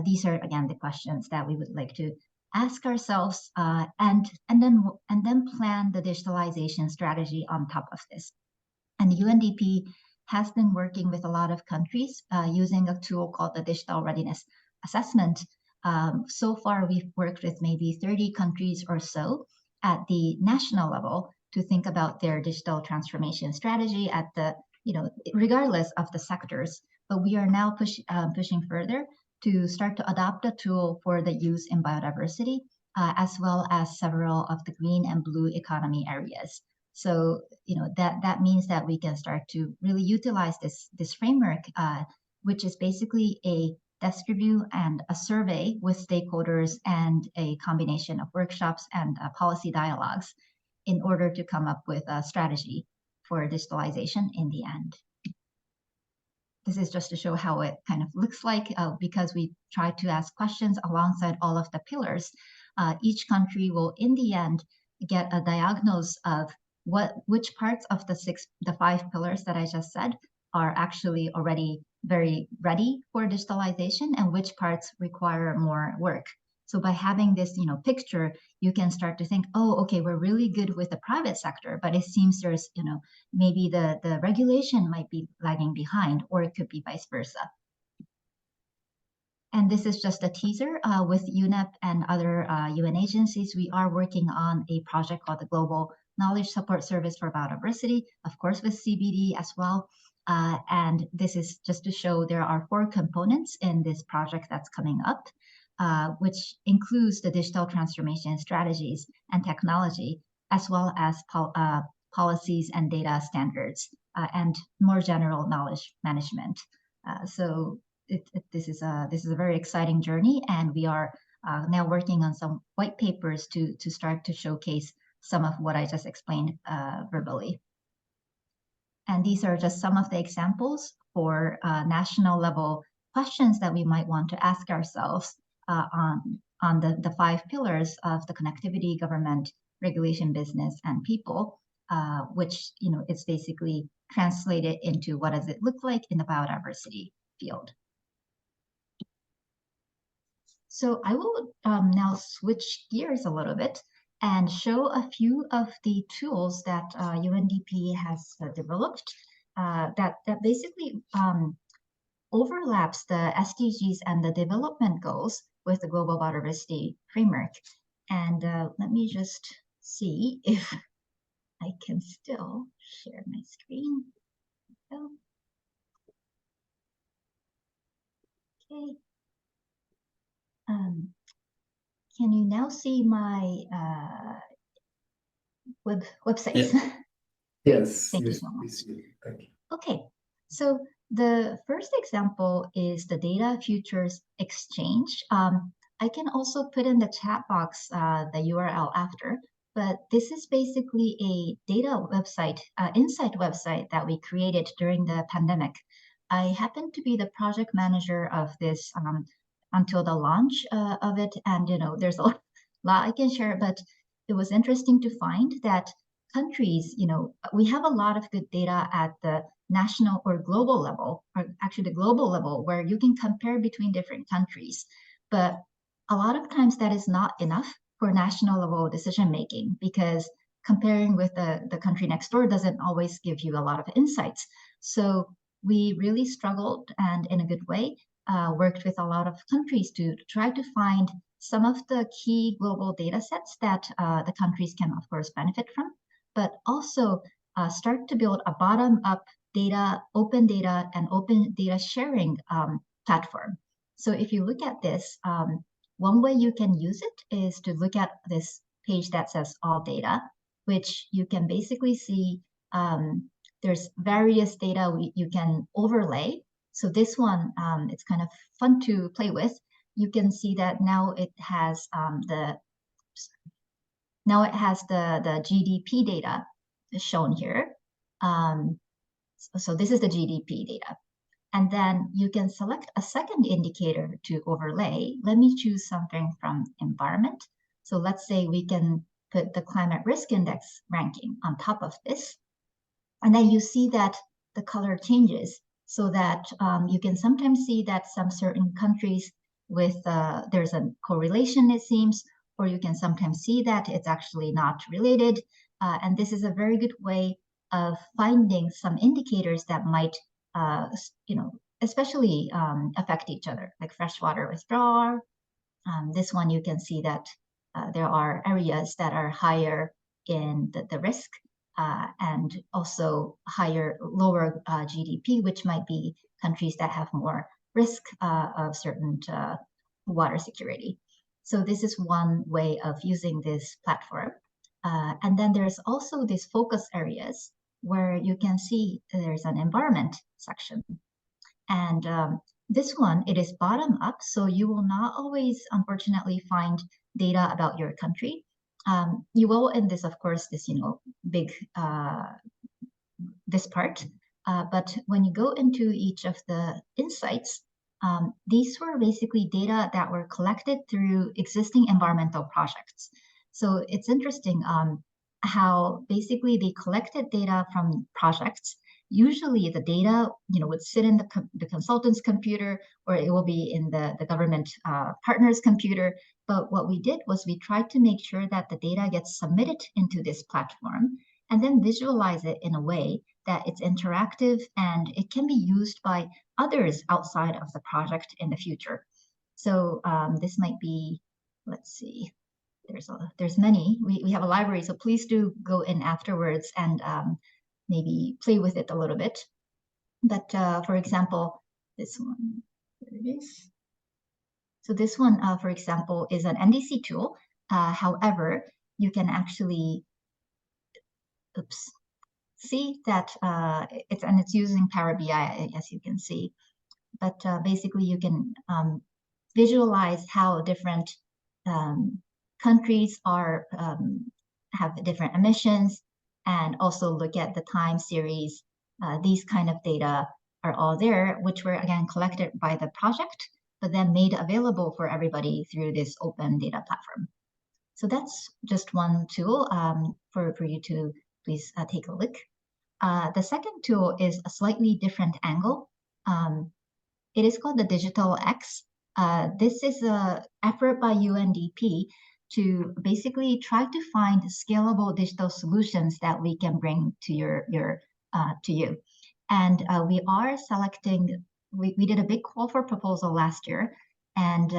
These are, again, the questions that we would like to ask ourselves and then plan the digitalization strategy on top of this. And UNDP has been working with a lot of countries using a tool called the Digital Readiness Assessment. So far, we've worked with maybe 30 countries or so at the national level to think about their digital transformation strategy at the, regardless of the sectors. But we are now pushing further to start to adopt a tool for the use in biodiversity, as well as several of the green and blue economy areas. So, that means that we can start to really utilize this framework, which is basically a desk review and a survey with stakeholders and a combination of workshops and policy dialogues in order to come up with a strategy for digitalization in the end. This is just to show how it kind of looks like, because we try to ask questions alongside all of the pillars. Each country will, in the end, get a diagnosis of which parts of the 5 pillars that I just said are actually already very ready for digitalization and which parts require more work. So by having this, picture, you can start to think, oh, okay, we're really good with the private sector, but it seems there's, maybe the regulation might be lagging behind, or it could be vice versa. And this is just a teaser with UNEP and other UN agencies. We are working on a project called the Global Knowledge Support Service for Biodiversity, of course, with CBD as well. And this is just to show there are 4 components in this project that's coming up, which includes the digital transformation strategies and technology, as well as policies and data standards, and more general knowledge management. So this is a very exciting journey, and we are now working on some white papers to start to showcase some of what I just explained verbally. And these are just some of the examples for national level questions that we might want to ask ourselves on the 5 pillars of the connectivity, government, regulation, business, and people, which it's basically translated into what does it look like in the biodiversity field. So I will now switch gears a little bit and show a few of the tools that UNDP has developed that basically overlaps the SDGs and the development goals with the Global Biodiversity Framework. And let me just see if I can still share my screen. Okay. Can you now see my website? Yeah. Yes. Thank you so much. Thank you. Okay, so the first example is the Data Futures Exchange. I can also put in the chat box the URL after, but this is basically a data website, insight website that we created during the pandemic. I happen to be the project manager of this until the launch of it, and there's a lot I can share, but it was interesting to find that countries, we have a lot of good data at the national or global level, or actually the global level, where you can compare between different countries. But a lot of times that is not enough for national level decision making, because comparing with the country next door doesn't always give you a lot of insights. So we really struggled, and in a good way, worked with a lot of countries to try to find some of the key global data sets that the countries can, of course, benefit from, but also start to build a bottom-up data, open data, and open data sharing platform. So if you look at this, one way you can use it is to look at this page that says all data, which you can basically see there's various data you can overlay. So this one, it's kind of fun to play with. You can see that now it has the GDP data shown here. So this is the GDP data. And then you can select a second indicator to overlay. Let me choose something from environment. So let's say we can put the climate risk index ranking on top of this. And then you see that the color changes, so that you can sometimes see that some certain countries with, there's a correlation, it seems, or you can sometimes see that it's actually not related. And this is a very good way of finding some indicators that might, especially affect each other, like freshwater withdrawal. This one, you can see that there are areas that are higher in the risk, and also lower GDP, which might be countries that have more risk of certain water security. So this is one way of using this platform. And then there's also these focus areas where you can see there's an environment section. And this one, it is bottom up, so you will not always, unfortunately, find data about your country. You will in this, of course, this, big, this part. But when you go into each of the insights, these were basically data that were collected through existing environmental projects. So it's interesting how basically they collected data from projects. Usually the data, would sit in the consultant's computer, or it will be in the government partner's computer. But what we did was we tried to make sure that the data gets submitted into this platform and then visualize it in a way that it's interactive and it can be used by others outside of the project in the future. So this might be, let's see, there's many. We have a library, so please do go in afterwards and maybe play with it a little bit. But for example, this one, there it is. So this one, for example, is an NDC tool. However, you can actually, see that it's using Power BI, as you can see. But basically, you can visualize how different countries have different emissions, and also look at the time series. These kind of data are all there, which were again collected by the project, but then made available for everybody through this open data platform. So that's just one tool for you to please take a look. The second tool is a slightly different angle. It is called the Digital X. This is an effort by UNDP to basically try to find scalable digital solutions that we can bring to you. And we are selecting. We did a big call for proposal last year, and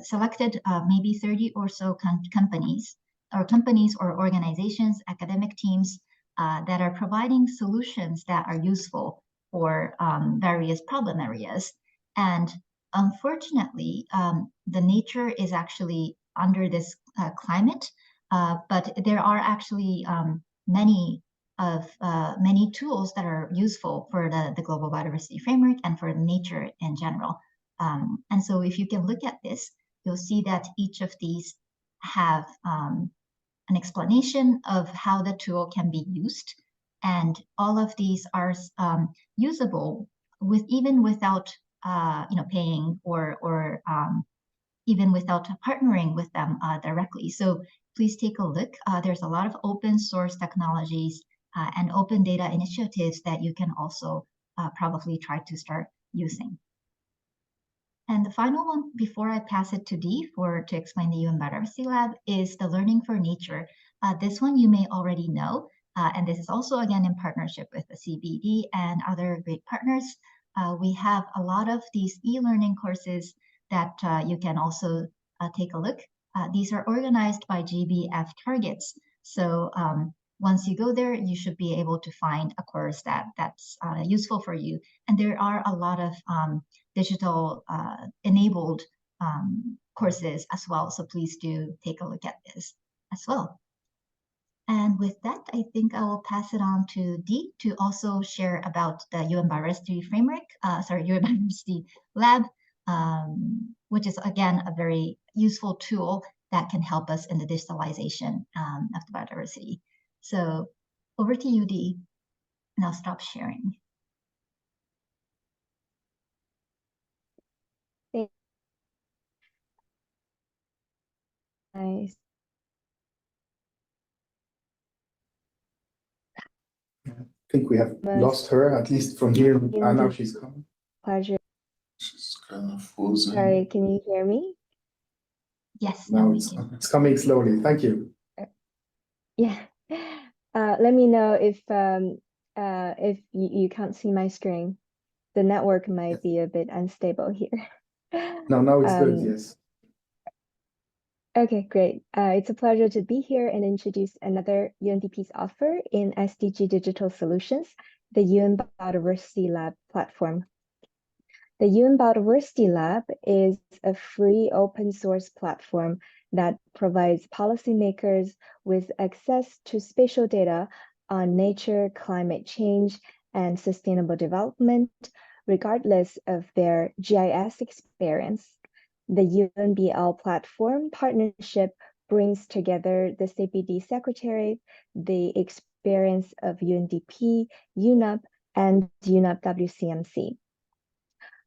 selected maybe 30 or so companies or organizations, academic teams that are providing solutions that are useful for various problem areas. And unfortunately, the nature is actually under this climate, but there are actually many tools that are useful for the global biodiversity framework and for nature in general. And so if you can look at this, you'll see that each of these have an explanation of how the tool can be used. And all of these are usable even without paying or even without partnering with them directly. So please take a look. There's a lot of open source technologies and open data initiatives that you can also probably try to start using. And the final one, before I pass it to Dee to explain the UN Biodiversity Lab, is the Learning for Nature. This one you may already know, and this is also again in partnership with the CBD and other great partners. We have a lot of these e-learning courses that you can also take a look. These are organized by GBF targets. So once you go there, you should be able to find a course that's useful for you. And there are a lot of digital enabled courses as well. So please do take a look at this as well. And with that, I think I will pass it on to Dee to also share about the UN Biodiversity Framework, UN Biodiversity Lab, which is again a very useful tool that can help us in the digitalization of the biodiversity. So over to you, Dee, and I'll stop sharing. Nice. I think we have lost her, at least from here. Now she's coming. Pleasure. She's kind of frozen. Sorry, can you hear me? Yes, Now we it's, can. it's coming slowly. Thank you. Yeah. Let me know if you can't see my screen. The network might be a bit unstable here. No, now it's good, Um, yes. Okay, great. It's a pleasure to be here and introduce another UNDP's offer in SDG Digital Solutions, the UN Biodiversity Lab platform. The UN Biodiversity Lab is a free open source platform that provides policymakers with access to spatial data on nature, climate change, and sustainable development, regardless of their GIS experience. The UNBL platform partnership brings together the CBD Secretariat, the experience of UNDP, UNEP, and UNEP WCMC.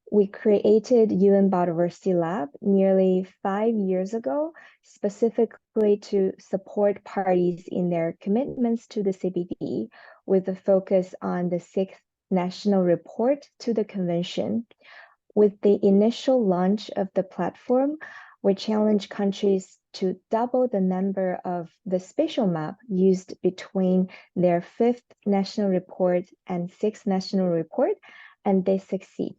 We created UN Biodiversity Lab nearly 5 years ago, specifically to support parties in their commitments to the CBD, with a focus on the 6th National Report to the Convention. With the initial launch of the platform, we challenged countries to double the number of the spatial map used between their 5th National Report and 6th National Report, and they succeed.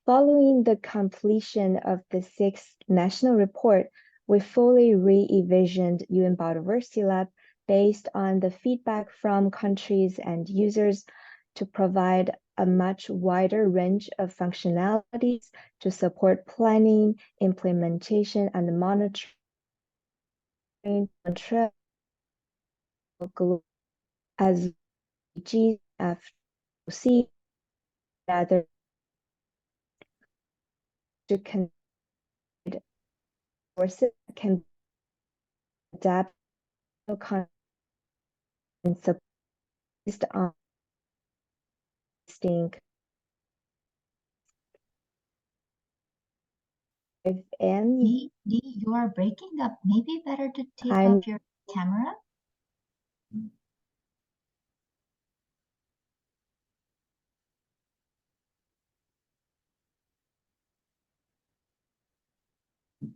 Following the completion of the 6th National Report, we fully re-envisioned UN Biodiversity Lab based on the feedback from countries and users to provide a much wider range of functionalities to support planning, implementation, and monitoring as SDGs, FOC, other to sources can adapt and based on distinct and Dee, you are breaking up. Maybe better to take I'm- off your camera.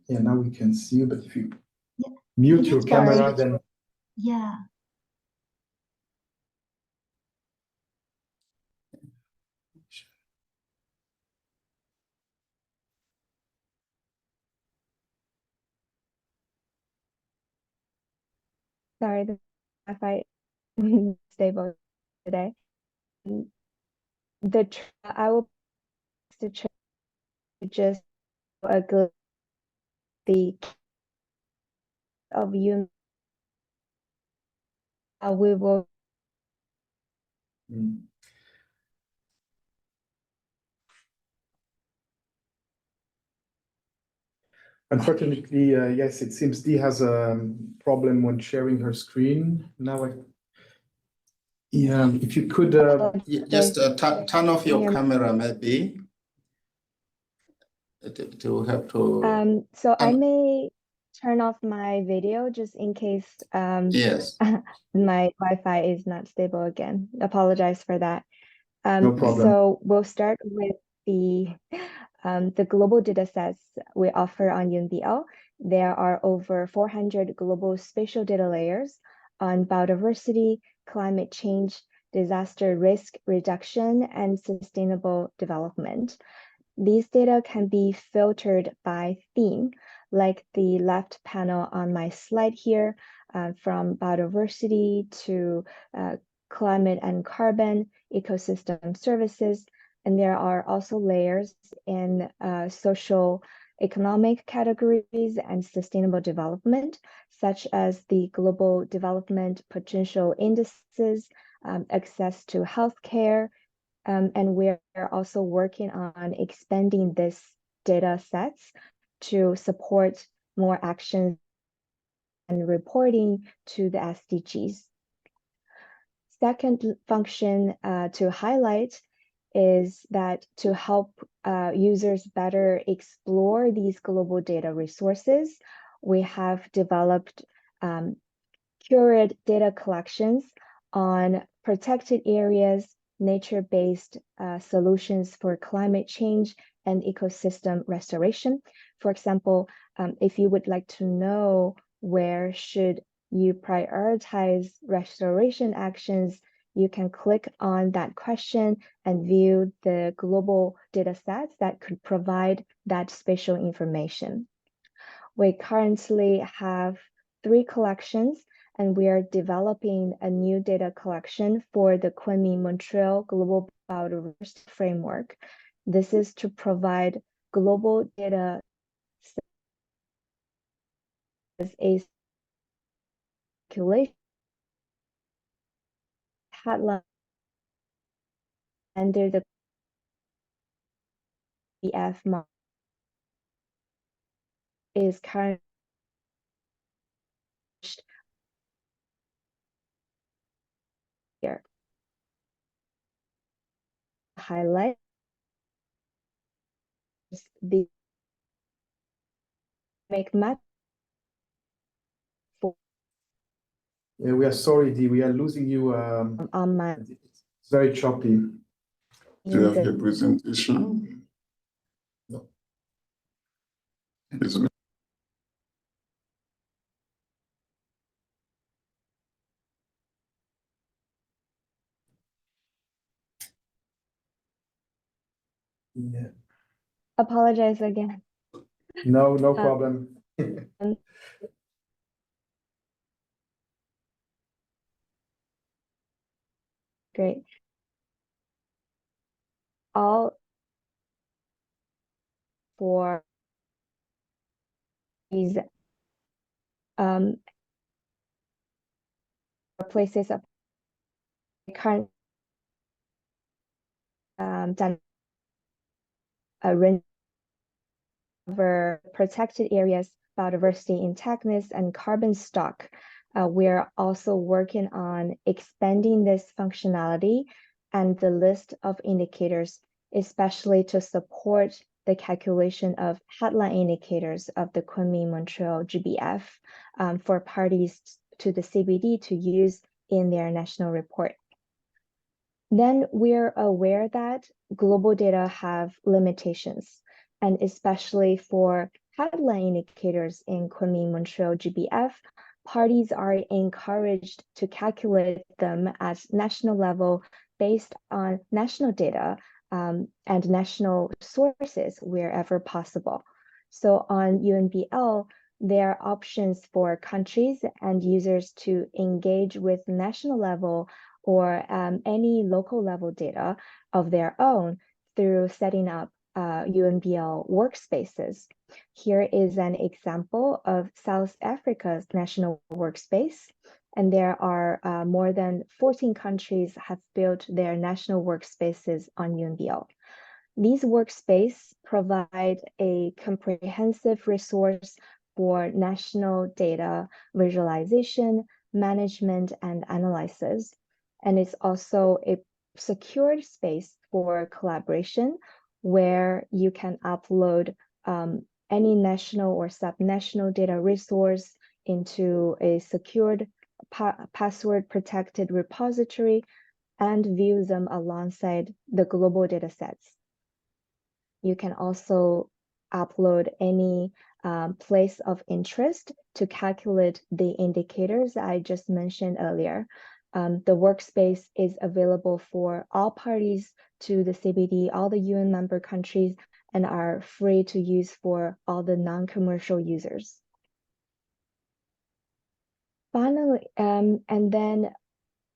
Yeah, now we can see you, but if you Yeah. mute Can your you camera, switch? then Yeah. sorry, the Wi-Fi isn't stable today. I will to just a good the of you. We will. mm. Unfortunately, yes, it seems Dee has a problem when sharing her screen. Now, yeah, if you could, Just turn off your camera, maybe. To have to. So I may turn off my video just in case Yes. my Wi-Fi is not stable again. Apologize for that. No problem. So we'll start with the global data sets we offer on UNBL. There are over 400 global spatial data layers on biodiversity, climate change, disaster risk reduction, and sustainable development. These data can be filtered by theme, like the left panel on my slide here, from biodiversity to climate and carbon, ecosystem services. And there are also layers in social economic categories and sustainable development, such as the global development potential indices, access to healthcare, and we're also working on expanding this data sets to support more actions and reporting to the SDGs. Second function to highlight is that to help users better explore these global data resources, we have developed curated data collections on protected areas, nature-based solutions for climate change and ecosystem restoration. For example, if you would like to know where should you prioritize restoration actions, you can click on that question and view the global data sets that could provide that spatial information. We currently have 3 collections, and we are developing a new data collection for the Kunming-Montreal Global Biodiversity Framework. This is to provide global data as a calculation headline under the BF model is currently here. Highlight the make map for Yeah, we are sorry, Dee, we are losing you. on my It's very choppy. Do you have your presentation? No. Isn't it? Yeah. apologize again. No problem. Great. All for these places of current done protected areas, biodiversity intactness, and carbon stock. We're also working on expanding this functionality and the list of indicators, especially to support the calculation of headline indicators of the Kunming-Montreal GBF for parties to the CBD to use in their national report. Then we're aware that global data have limitations, and especially for headline indicators in Kunming-Montreal GBF, parties are encouraged to calculate them at national level based on national data and national sources wherever possible. So on UNBL, there are options for countries and users to engage with national level or any local level data of their own through setting up UNBL workspaces. Here is an example of South Africa's national workspace, and there are more than 14 countries have built their national workspaces on UNBL. These workspaces provide a comprehensive resource for national data visualization, management, and analysis. And it's also a secured space for collaboration where you can upload any national or subnational data resource into a secured password protected repository and view them alongside the global data sets. You can also upload any place of interest to calculate the indicators I just mentioned earlier. The workspace is available for all parties to the CBD, all the UN member countries, and are free to use for all the non-commercial users. Finally, and then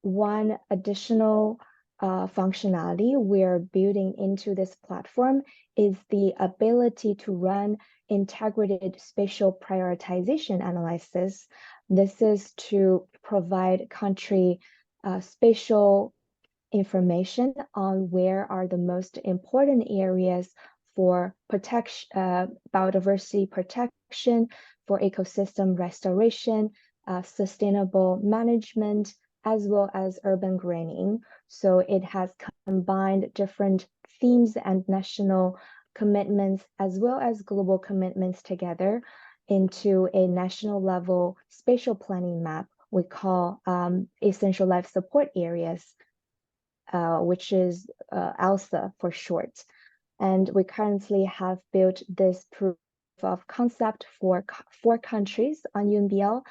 one additional functionality we're building into this platform is the ability to run integrated spatial prioritization analysis. This is to provide country spatial information on where are the most important areas for protection, biodiversity protection, for ecosystem restoration, sustainable management, as well as urban greening. So it has combined different themes and national commitments as well as global commitments together into a national level spatial planning map we call essential life support areas, which is ELSA for short. And we currently have built this proof of concept for 4 countries on UNBL.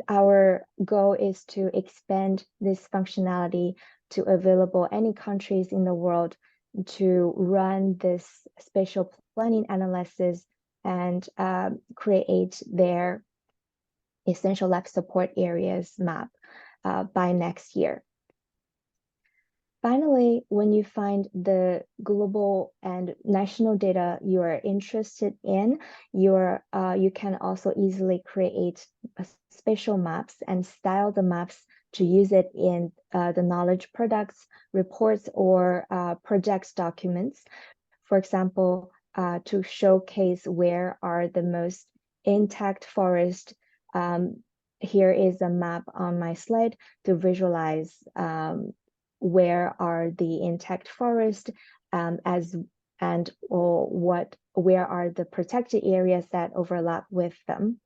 Our goal is to expand this functionality to available any countries in the world to run this spatial planning analysis and create their essential life support areas map by next year. Finally, when you find the global and national data you are interested in, you can also easily create spatial maps and style the maps to use it in the knowledge products, reports, or projects documents. For example, to showcase where are the most intact forests. Here is a map on my slide to visualize where are the intact forests where are the protected areas that overlap with them.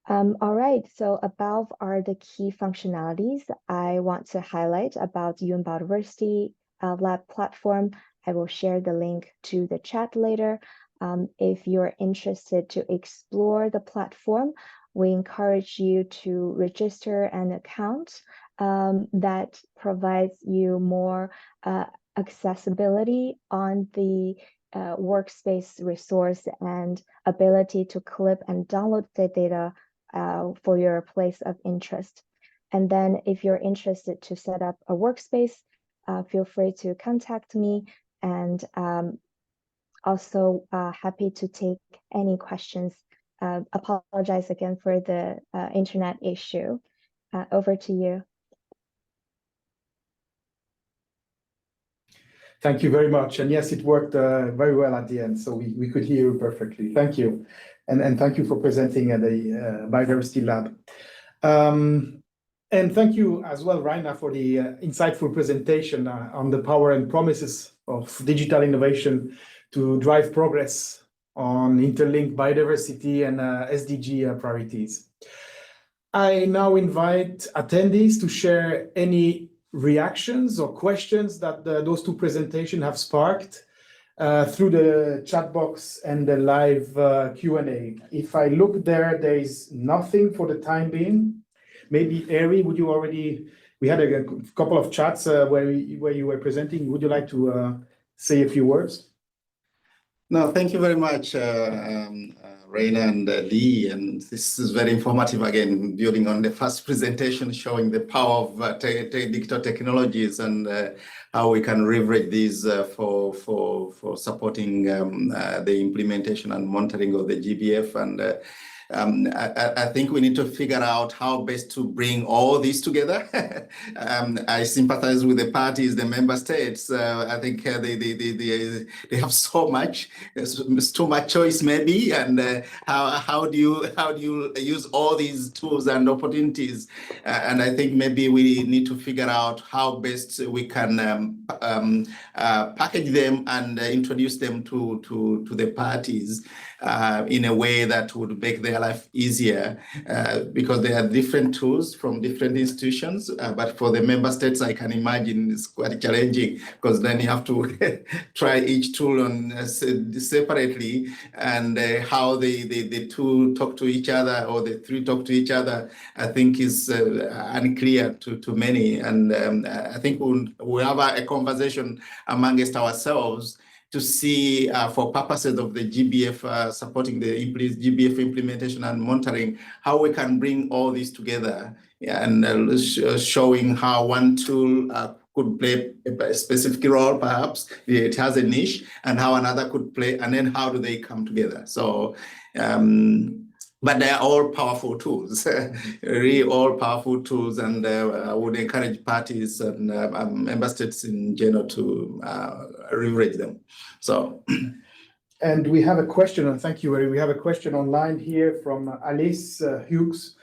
All right, so above are the key functionalities I want to highlight about UN Biodiversity Lab platform. I will share the link to the chat later. If you're interested to explore the platform, we encourage you to register an account that provides you more accessibility on the workspace resource and ability to clip and download the data for your place of interest. And then if you're interested to set up a workspace, feel free to contact me, and also happy to take any questions. Apologize again for the internet issue. Over to you. Thank you very much. And yes, it worked very well at the end, so we could hear you perfectly. Thank you. And thank you for presenting at the Biodiversity Lab. And thank you as well, Reina, for the insightful presentation on the power and promises of digital innovation to drive progress on interlinked biodiversity and SDG priorities. I now invite attendees to share any reactions or questions that those 2 presentations have sparked through the chat box and the live Q&A. If I look there is nothing for the time being. Maybe Eri, we had a couple of chats where you were presenting. Would you like to say a few words? No, thank you very much, Reina and Dee, and this is very informative again, building on the first presentation, showing the power of digital technologies and how we can leverage these for supporting the implementation and monitoring of the GBF. And I think we need to figure out how best to bring all this together. I sympathize with the parties, the member states. I think they have so much, it's too much choice maybe. And how do you use all these tools and opportunities? And I think maybe we need to figure out how best we can package them and introduce them to the parties in a way that would make their life easier, because there are different tools from different institutions, but for the member states, I can imagine it's quite challenging, because then you have to try each tool on separately, and how the two talk to each other or the 3 talk to each other, I think is unclear to many. And I think we'll have a conversation amongst ourselves to see, for purposes of the GBF, supporting the GBF implementation and monitoring, how we can bring all this together, and showing how one tool could play a specific role, perhaps it has a niche, and how another could play, and then how do they come together. So, but they are all powerful tools, really all powerful tools, and I would encourage parties and member states in general to leverage them. So, and we have a question, and thank you, Eri. We have a question online here from Alice Hughes.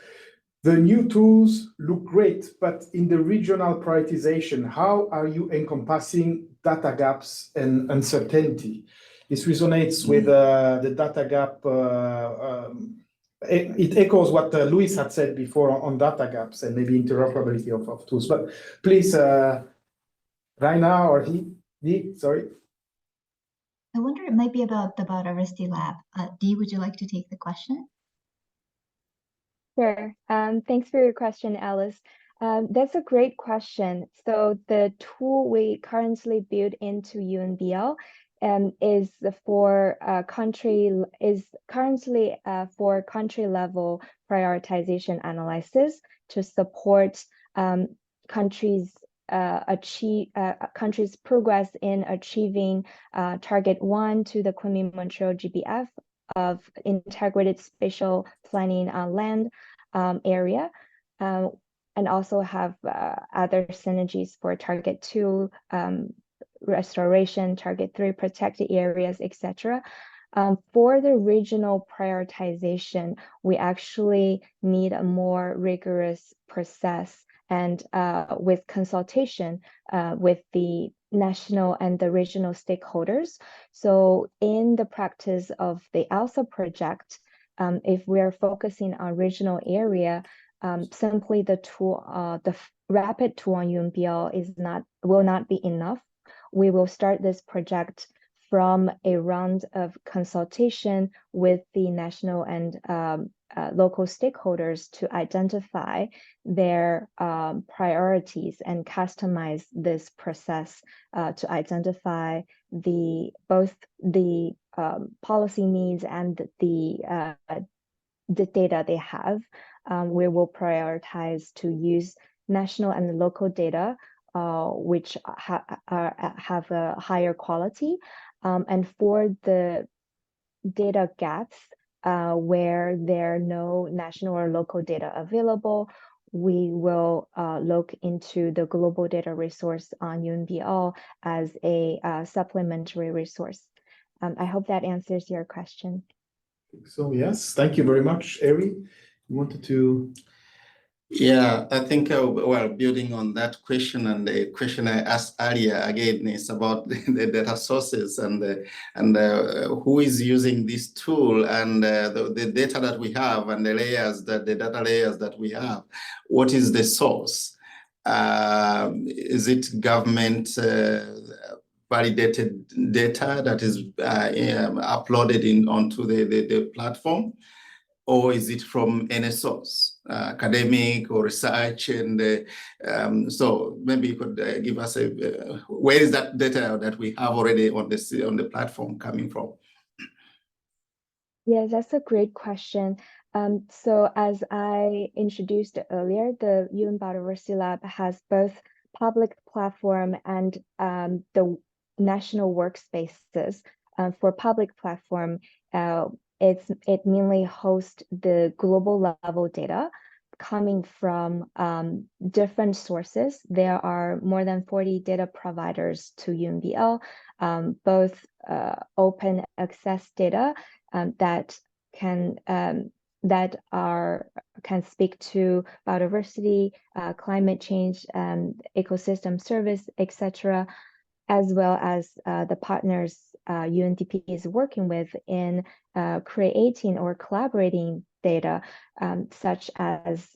The new tools look great, but in the regional prioritization, how are you encompassing data gaps and uncertainty? This resonates with the data gap. It echoes what Luis had said before on data gaps and maybe interoperability of tools. But please, Reina or Dee, sorry. I wonder, it might be about the Biodiversity Lab. Dee, would you like to take the question? Sure. Thanks for your question, Alice. That's a great question. So the tool we currently build into UNBL is currently for country level prioritization analysis to support countries' countries' progress in achieving target 1 to the Kunming-Montreal GBF of integrated spatial planning on land area, and also have other synergies for target 2, restoration, target 3, protected areas, etc. For the regional prioritization, we actually need a more rigorous process, and with consultation with the national and the regional stakeholders. So in the practice of the ELSA project, if we're focusing on regional area, simply the tool, the rapid tool on UNBL will not be enough. We will start this project from a round of consultation with the national and local stakeholders to identify their priorities and customize this process to identify both the policy needs and the data they have. We will prioritize to use national and local data, which have a higher quality. And for the data gaps where there are no national or local data available, we will look into the global data resource on UNBL as a supplementary resource. I hope that answers your question. So yes, thank you very much, Eri. You wanted to... Yeah, I think, well, building on that question and the question I asked earlier, again, is about the data sources and who is using this tool and the data that we have and the data layers that we have. What is the source? Is it government validated data that is uploaded onto the platform? Or is it from any source, academic or research? And so maybe you could give us where is that data that we have already on the platform coming from? Yes, that's a great question. So as I introduced earlier, the UN Biodiversity Lab has both public platform and the national workspaces. For public platform, it mainly hosts the global level data coming from different sources. There are more than 40 data providers to UNBL, both open access data that can speak to biodiversity, climate change, ecosystem service, etc., as well as the partners UNDP is working with in creating or collaborating data, such as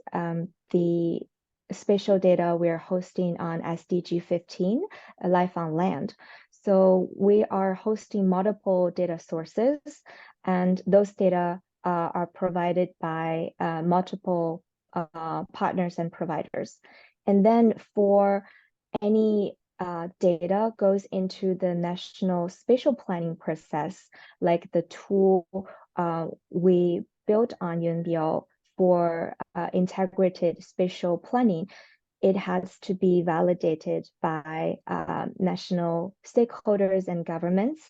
the spatial data we're hosting on SDG 15, Life on Land. So we are hosting multiple data sources, and those data are provided by multiple partners and providers. And then for any data goes into the national spatial planning process, like the tool we built on UNBL for integrated spatial planning. It has to be validated by national stakeholders and governments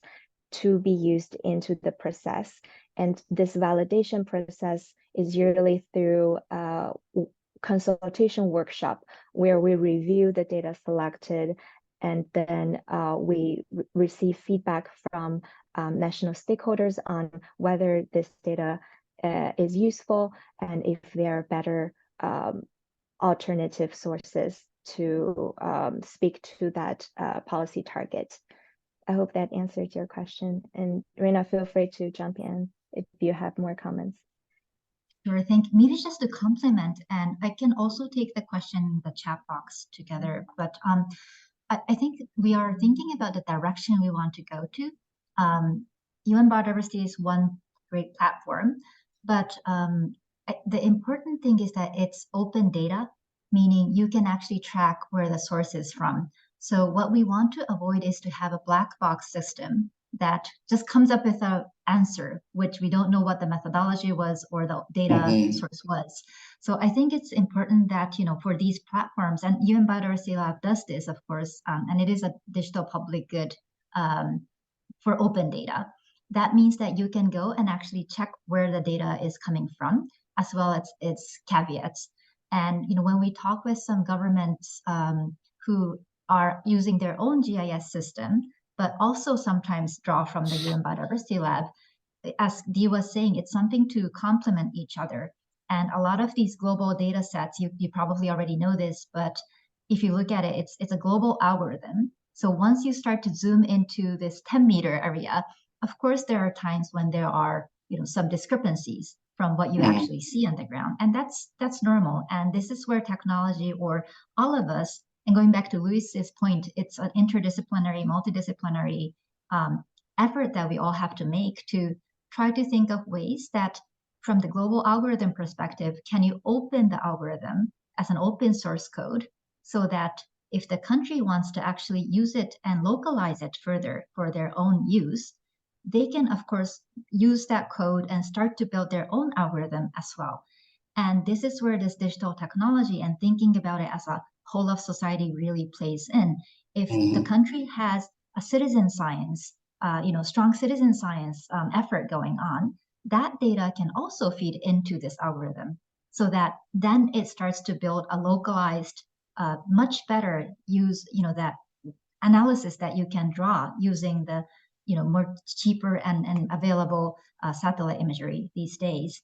to be used into the process. And this validation process is usually through consultation workshop where we review the data selected, and then we receive feedback from national stakeholders on whether this data is useful and if there are better alternative sources to speak to that policy target. I hope that answered your question. And Reina, feel free to jump in if you have more comments. Sure, thank you. Maybe just to complement, and I can also take the question in the chat box together, but I think we are thinking about the direction we want to go to. UN Biodiversity is one great platform, but the important thing is that it's open data, meaning you can actually track where the source is from. So what we want to avoid is to have a black box system that just comes up with an answer, which we don't know what the methodology was or the data source was. So I think it's important that, for these platforms, and UN Biodiversity Lab does this, of course, and it is a digital public good for open data. That means that you can go and actually check where the data is coming from, as well as its caveats. And when we talk with some governments who are using their own GIS system, but also sometimes draw from the UN Biodiversity Lab, as Dee was saying, it's something to complement each other. And a lot of these global data sets, you probably already know this, but if you look at it, it's a global algorithm. So once you start to zoom into this 10-meter area, of course, there are times when there are some discrepancies from what you actually see on the ground. And that's normal. And this is where technology, or all of us, and going back to Luis's point, it's an interdisciplinary, multidisciplinary effort that we all have to make to try to think of ways that, from the global algorithm perspective, can you open the algorithm as an open source code so that if the country wants to actually use it and localize it further for their own use, they can, of course, use that code and start to build their own algorithm as well. And this is where this digital technology and thinking about it as a whole of society really plays in. If the country has a citizen science, strong citizen science effort going on, that data can also feed into this algorithm, so that then it starts to build a localized, much better use, that analysis that you can draw using the, more cheaper and available satellite imagery these days.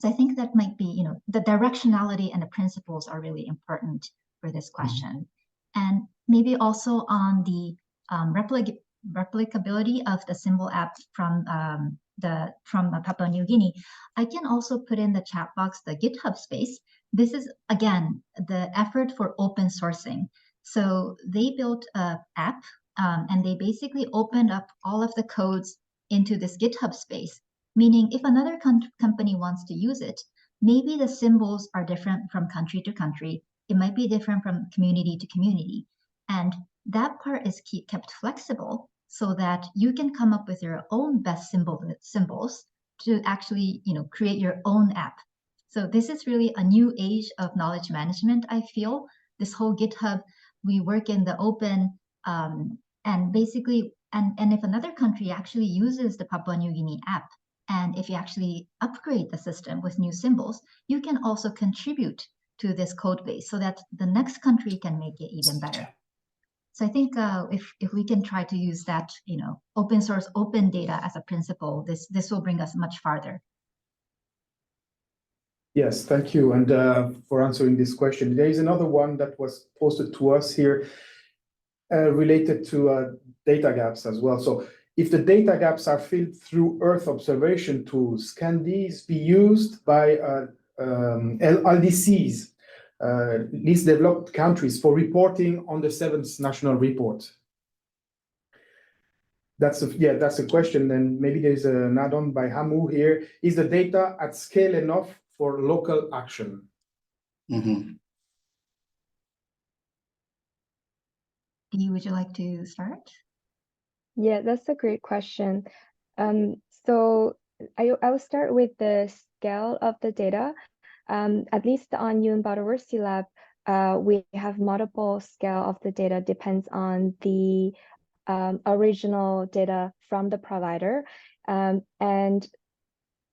So I think that might be, the directionality and the principles are really important for this question. And maybe also on the replicability of the symbol app from Papua New Guinea, I can also put in the chat box the GitHub space. This is, again, the effort for open sourcing. So they built an app, and they basically opened up all of the codes into this GitHub space, meaning if another company wants to use it, maybe the symbols are different from country to country. It might be different from community to community. And that part is kept flexible so that you can come up with your own best symbols to actually, create your own app. So this is really a new age of knowledge management, I feel. This whole GitHub, we work in the open, and basically, and if another country actually uses the Papua New Guinea app, and if you actually upgrade the system with new symbols, you can also contribute to this code base so that the next country can make it even better. So I think if we can try to use that, open source, open data as a principle, this will bring us much farther. Yes, thank you. And for answering this question, there is another one that was posted to us here related to data gaps as well. So if the data gaps are filled through Earth observation tools, can these be used by LDCs, least developed countries, for reporting on the 7th national report? That's a question. And maybe there's an add-on by Hamu here. Is the data at scale enough for local action? Dee, would you like to start? Yeah, that's a great question. So I will start with the scale of the data. At least on UN Biodiversity Lab, we have multiple scale of the data, depends on the original data from the provider. And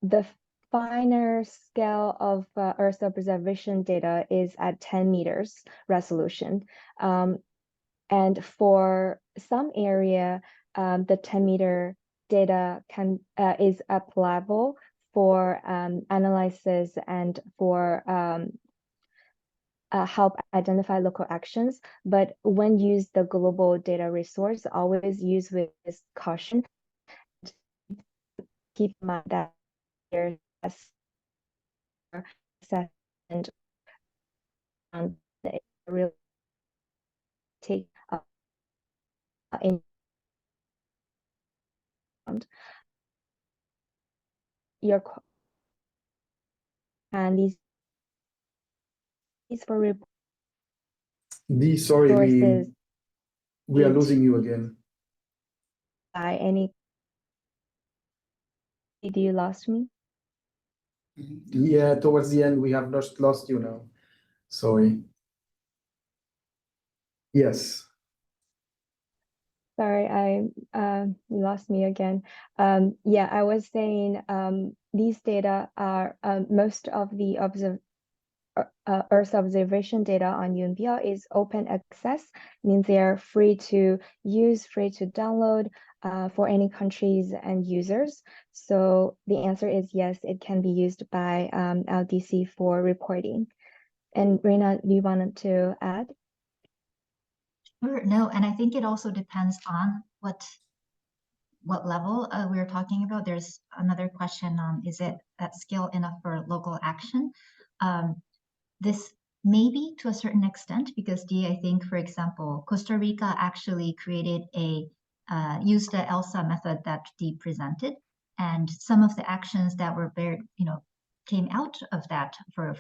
the finer scale of Earth observation data is at 10 meters resolution. And for some area, the 10-meter data is applicable for analysis and for help identify local actions. But when use the global data resource, always use with caution. Keep in mind that there's and really take in Your and these for Sorry, resources we are losing you again. by any. Do you lost me? Yeah, towards the end, we have lost you now. Sorry. Yes. Sorry, you lost me again. Yeah, I was saying these data are most of the Earth observation data on UNBL is open access, means they are free to use, free to download for any countries and users. So the answer is yes, it can be used by LDC for reporting. And Reina, do you want to add? Sure, no, and I think it also depends on what level we're talking about. There's another question on, is it at scale enough for local action? This may be to a certain extent, because I think, for example, Costa Rica actually created used the ELSA method that Dee presented, and some of the actions that were came out of that for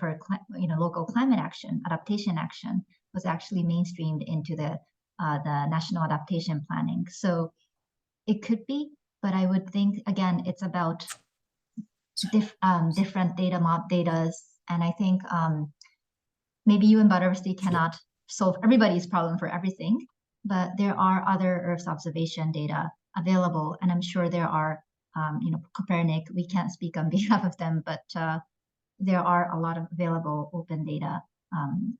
local climate action, adaptation action, was actually mainstreamed into the national adaptation planning. So it could be, but I would think, again, it's about different data, and I think maybe UN Biodiversity cannot solve everybody's problem for everything, but there are other Earth observation data available, and I'm sure there are, Copernic, we can't speak on behalf of them, but there are a lot of available open data,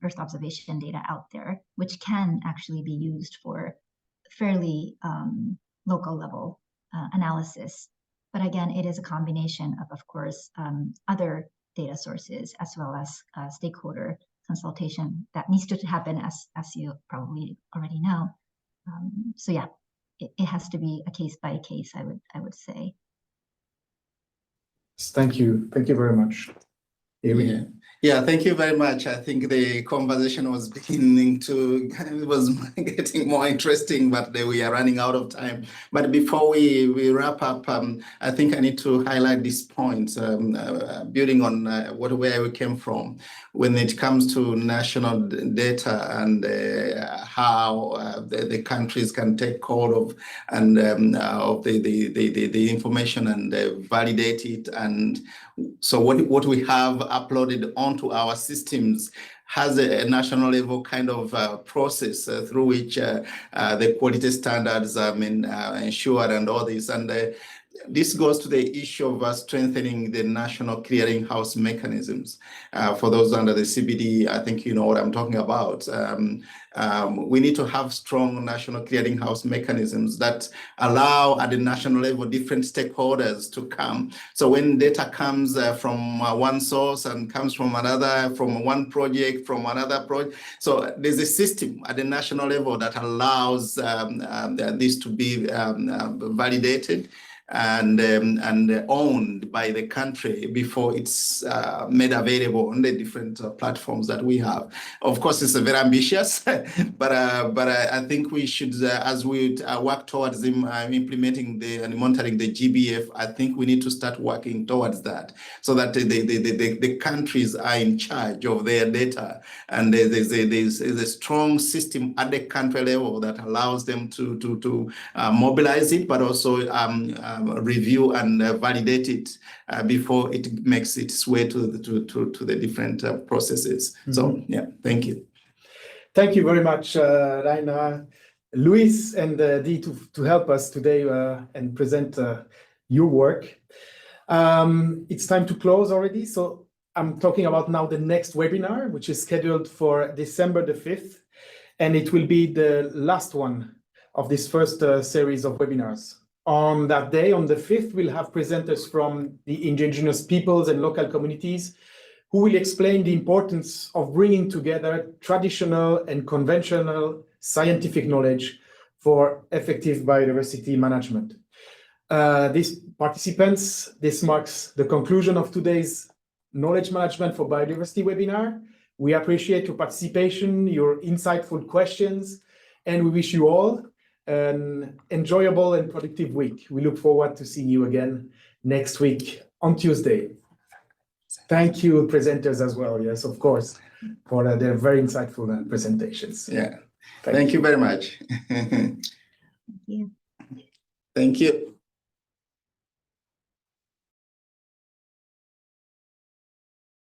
Earth observation data out there, which can actually be used for fairly local level analysis. But again, it is a combination of course, other data sources as well as stakeholder consultation that needs to happen, as you probably already know. So yeah, it has to be a case by case, I would say. Thank you very much. Yeah, thank you very much. I think the conversation was beginning to, it was getting more interesting, but we are running out of time. But before we wrap up, I think I need to highlight this point, building on where we came from. When it comes to national data and how the countries can take hold of and of the information and validate it, and so what we have uploaded onto our systems has a national level kind of process through which the quality standards ensured and all this. And this goes to the issue of strengthening the national clearinghouse mechanisms. For those under the CBD, I think you know what I'm talking about. We need to have strong national clearinghouse mechanisms that allow at the national level different stakeholders to come. So when data comes from one source and comes from another, from one project, from another project, so there's a system at the national level that allows this to be validated and owned by the country before it's made available on the different platforms that we have. Of course, it's very ambitious, but I think we should, as we work towards implementing and monitoring the GBF, I think we need to start working towards that, so that the countries are in charge of their data, and there's a strong system at the country level that allows them to mobilize it, but also review and validate it before it makes its way to the different processes. So yeah, thank you. Thank you very much, Reina, Luis, and Dee to help us today and present your work. It's time to close already, so I'm talking about now the next webinar, which is scheduled for December the 5th, and it will be the last one of this first series of webinars. On that day, on the 5th, we'll have presenters from the indigenous peoples and local communities who will explain the importance of bringing together traditional and conventional scientific knowledge for effective biodiversity management. These participants, this marks the conclusion of today's Knowledge Management for Biodiversity webinar. We appreciate your participation, your insightful questions, and we wish you all an enjoyable and productive week. We look forward to seeing you again next week on Tuesday. Thank you, presenters as well. Yes, of course, for their very insightful presentations. Yeah. Thank you very much. Thank you. Thank you.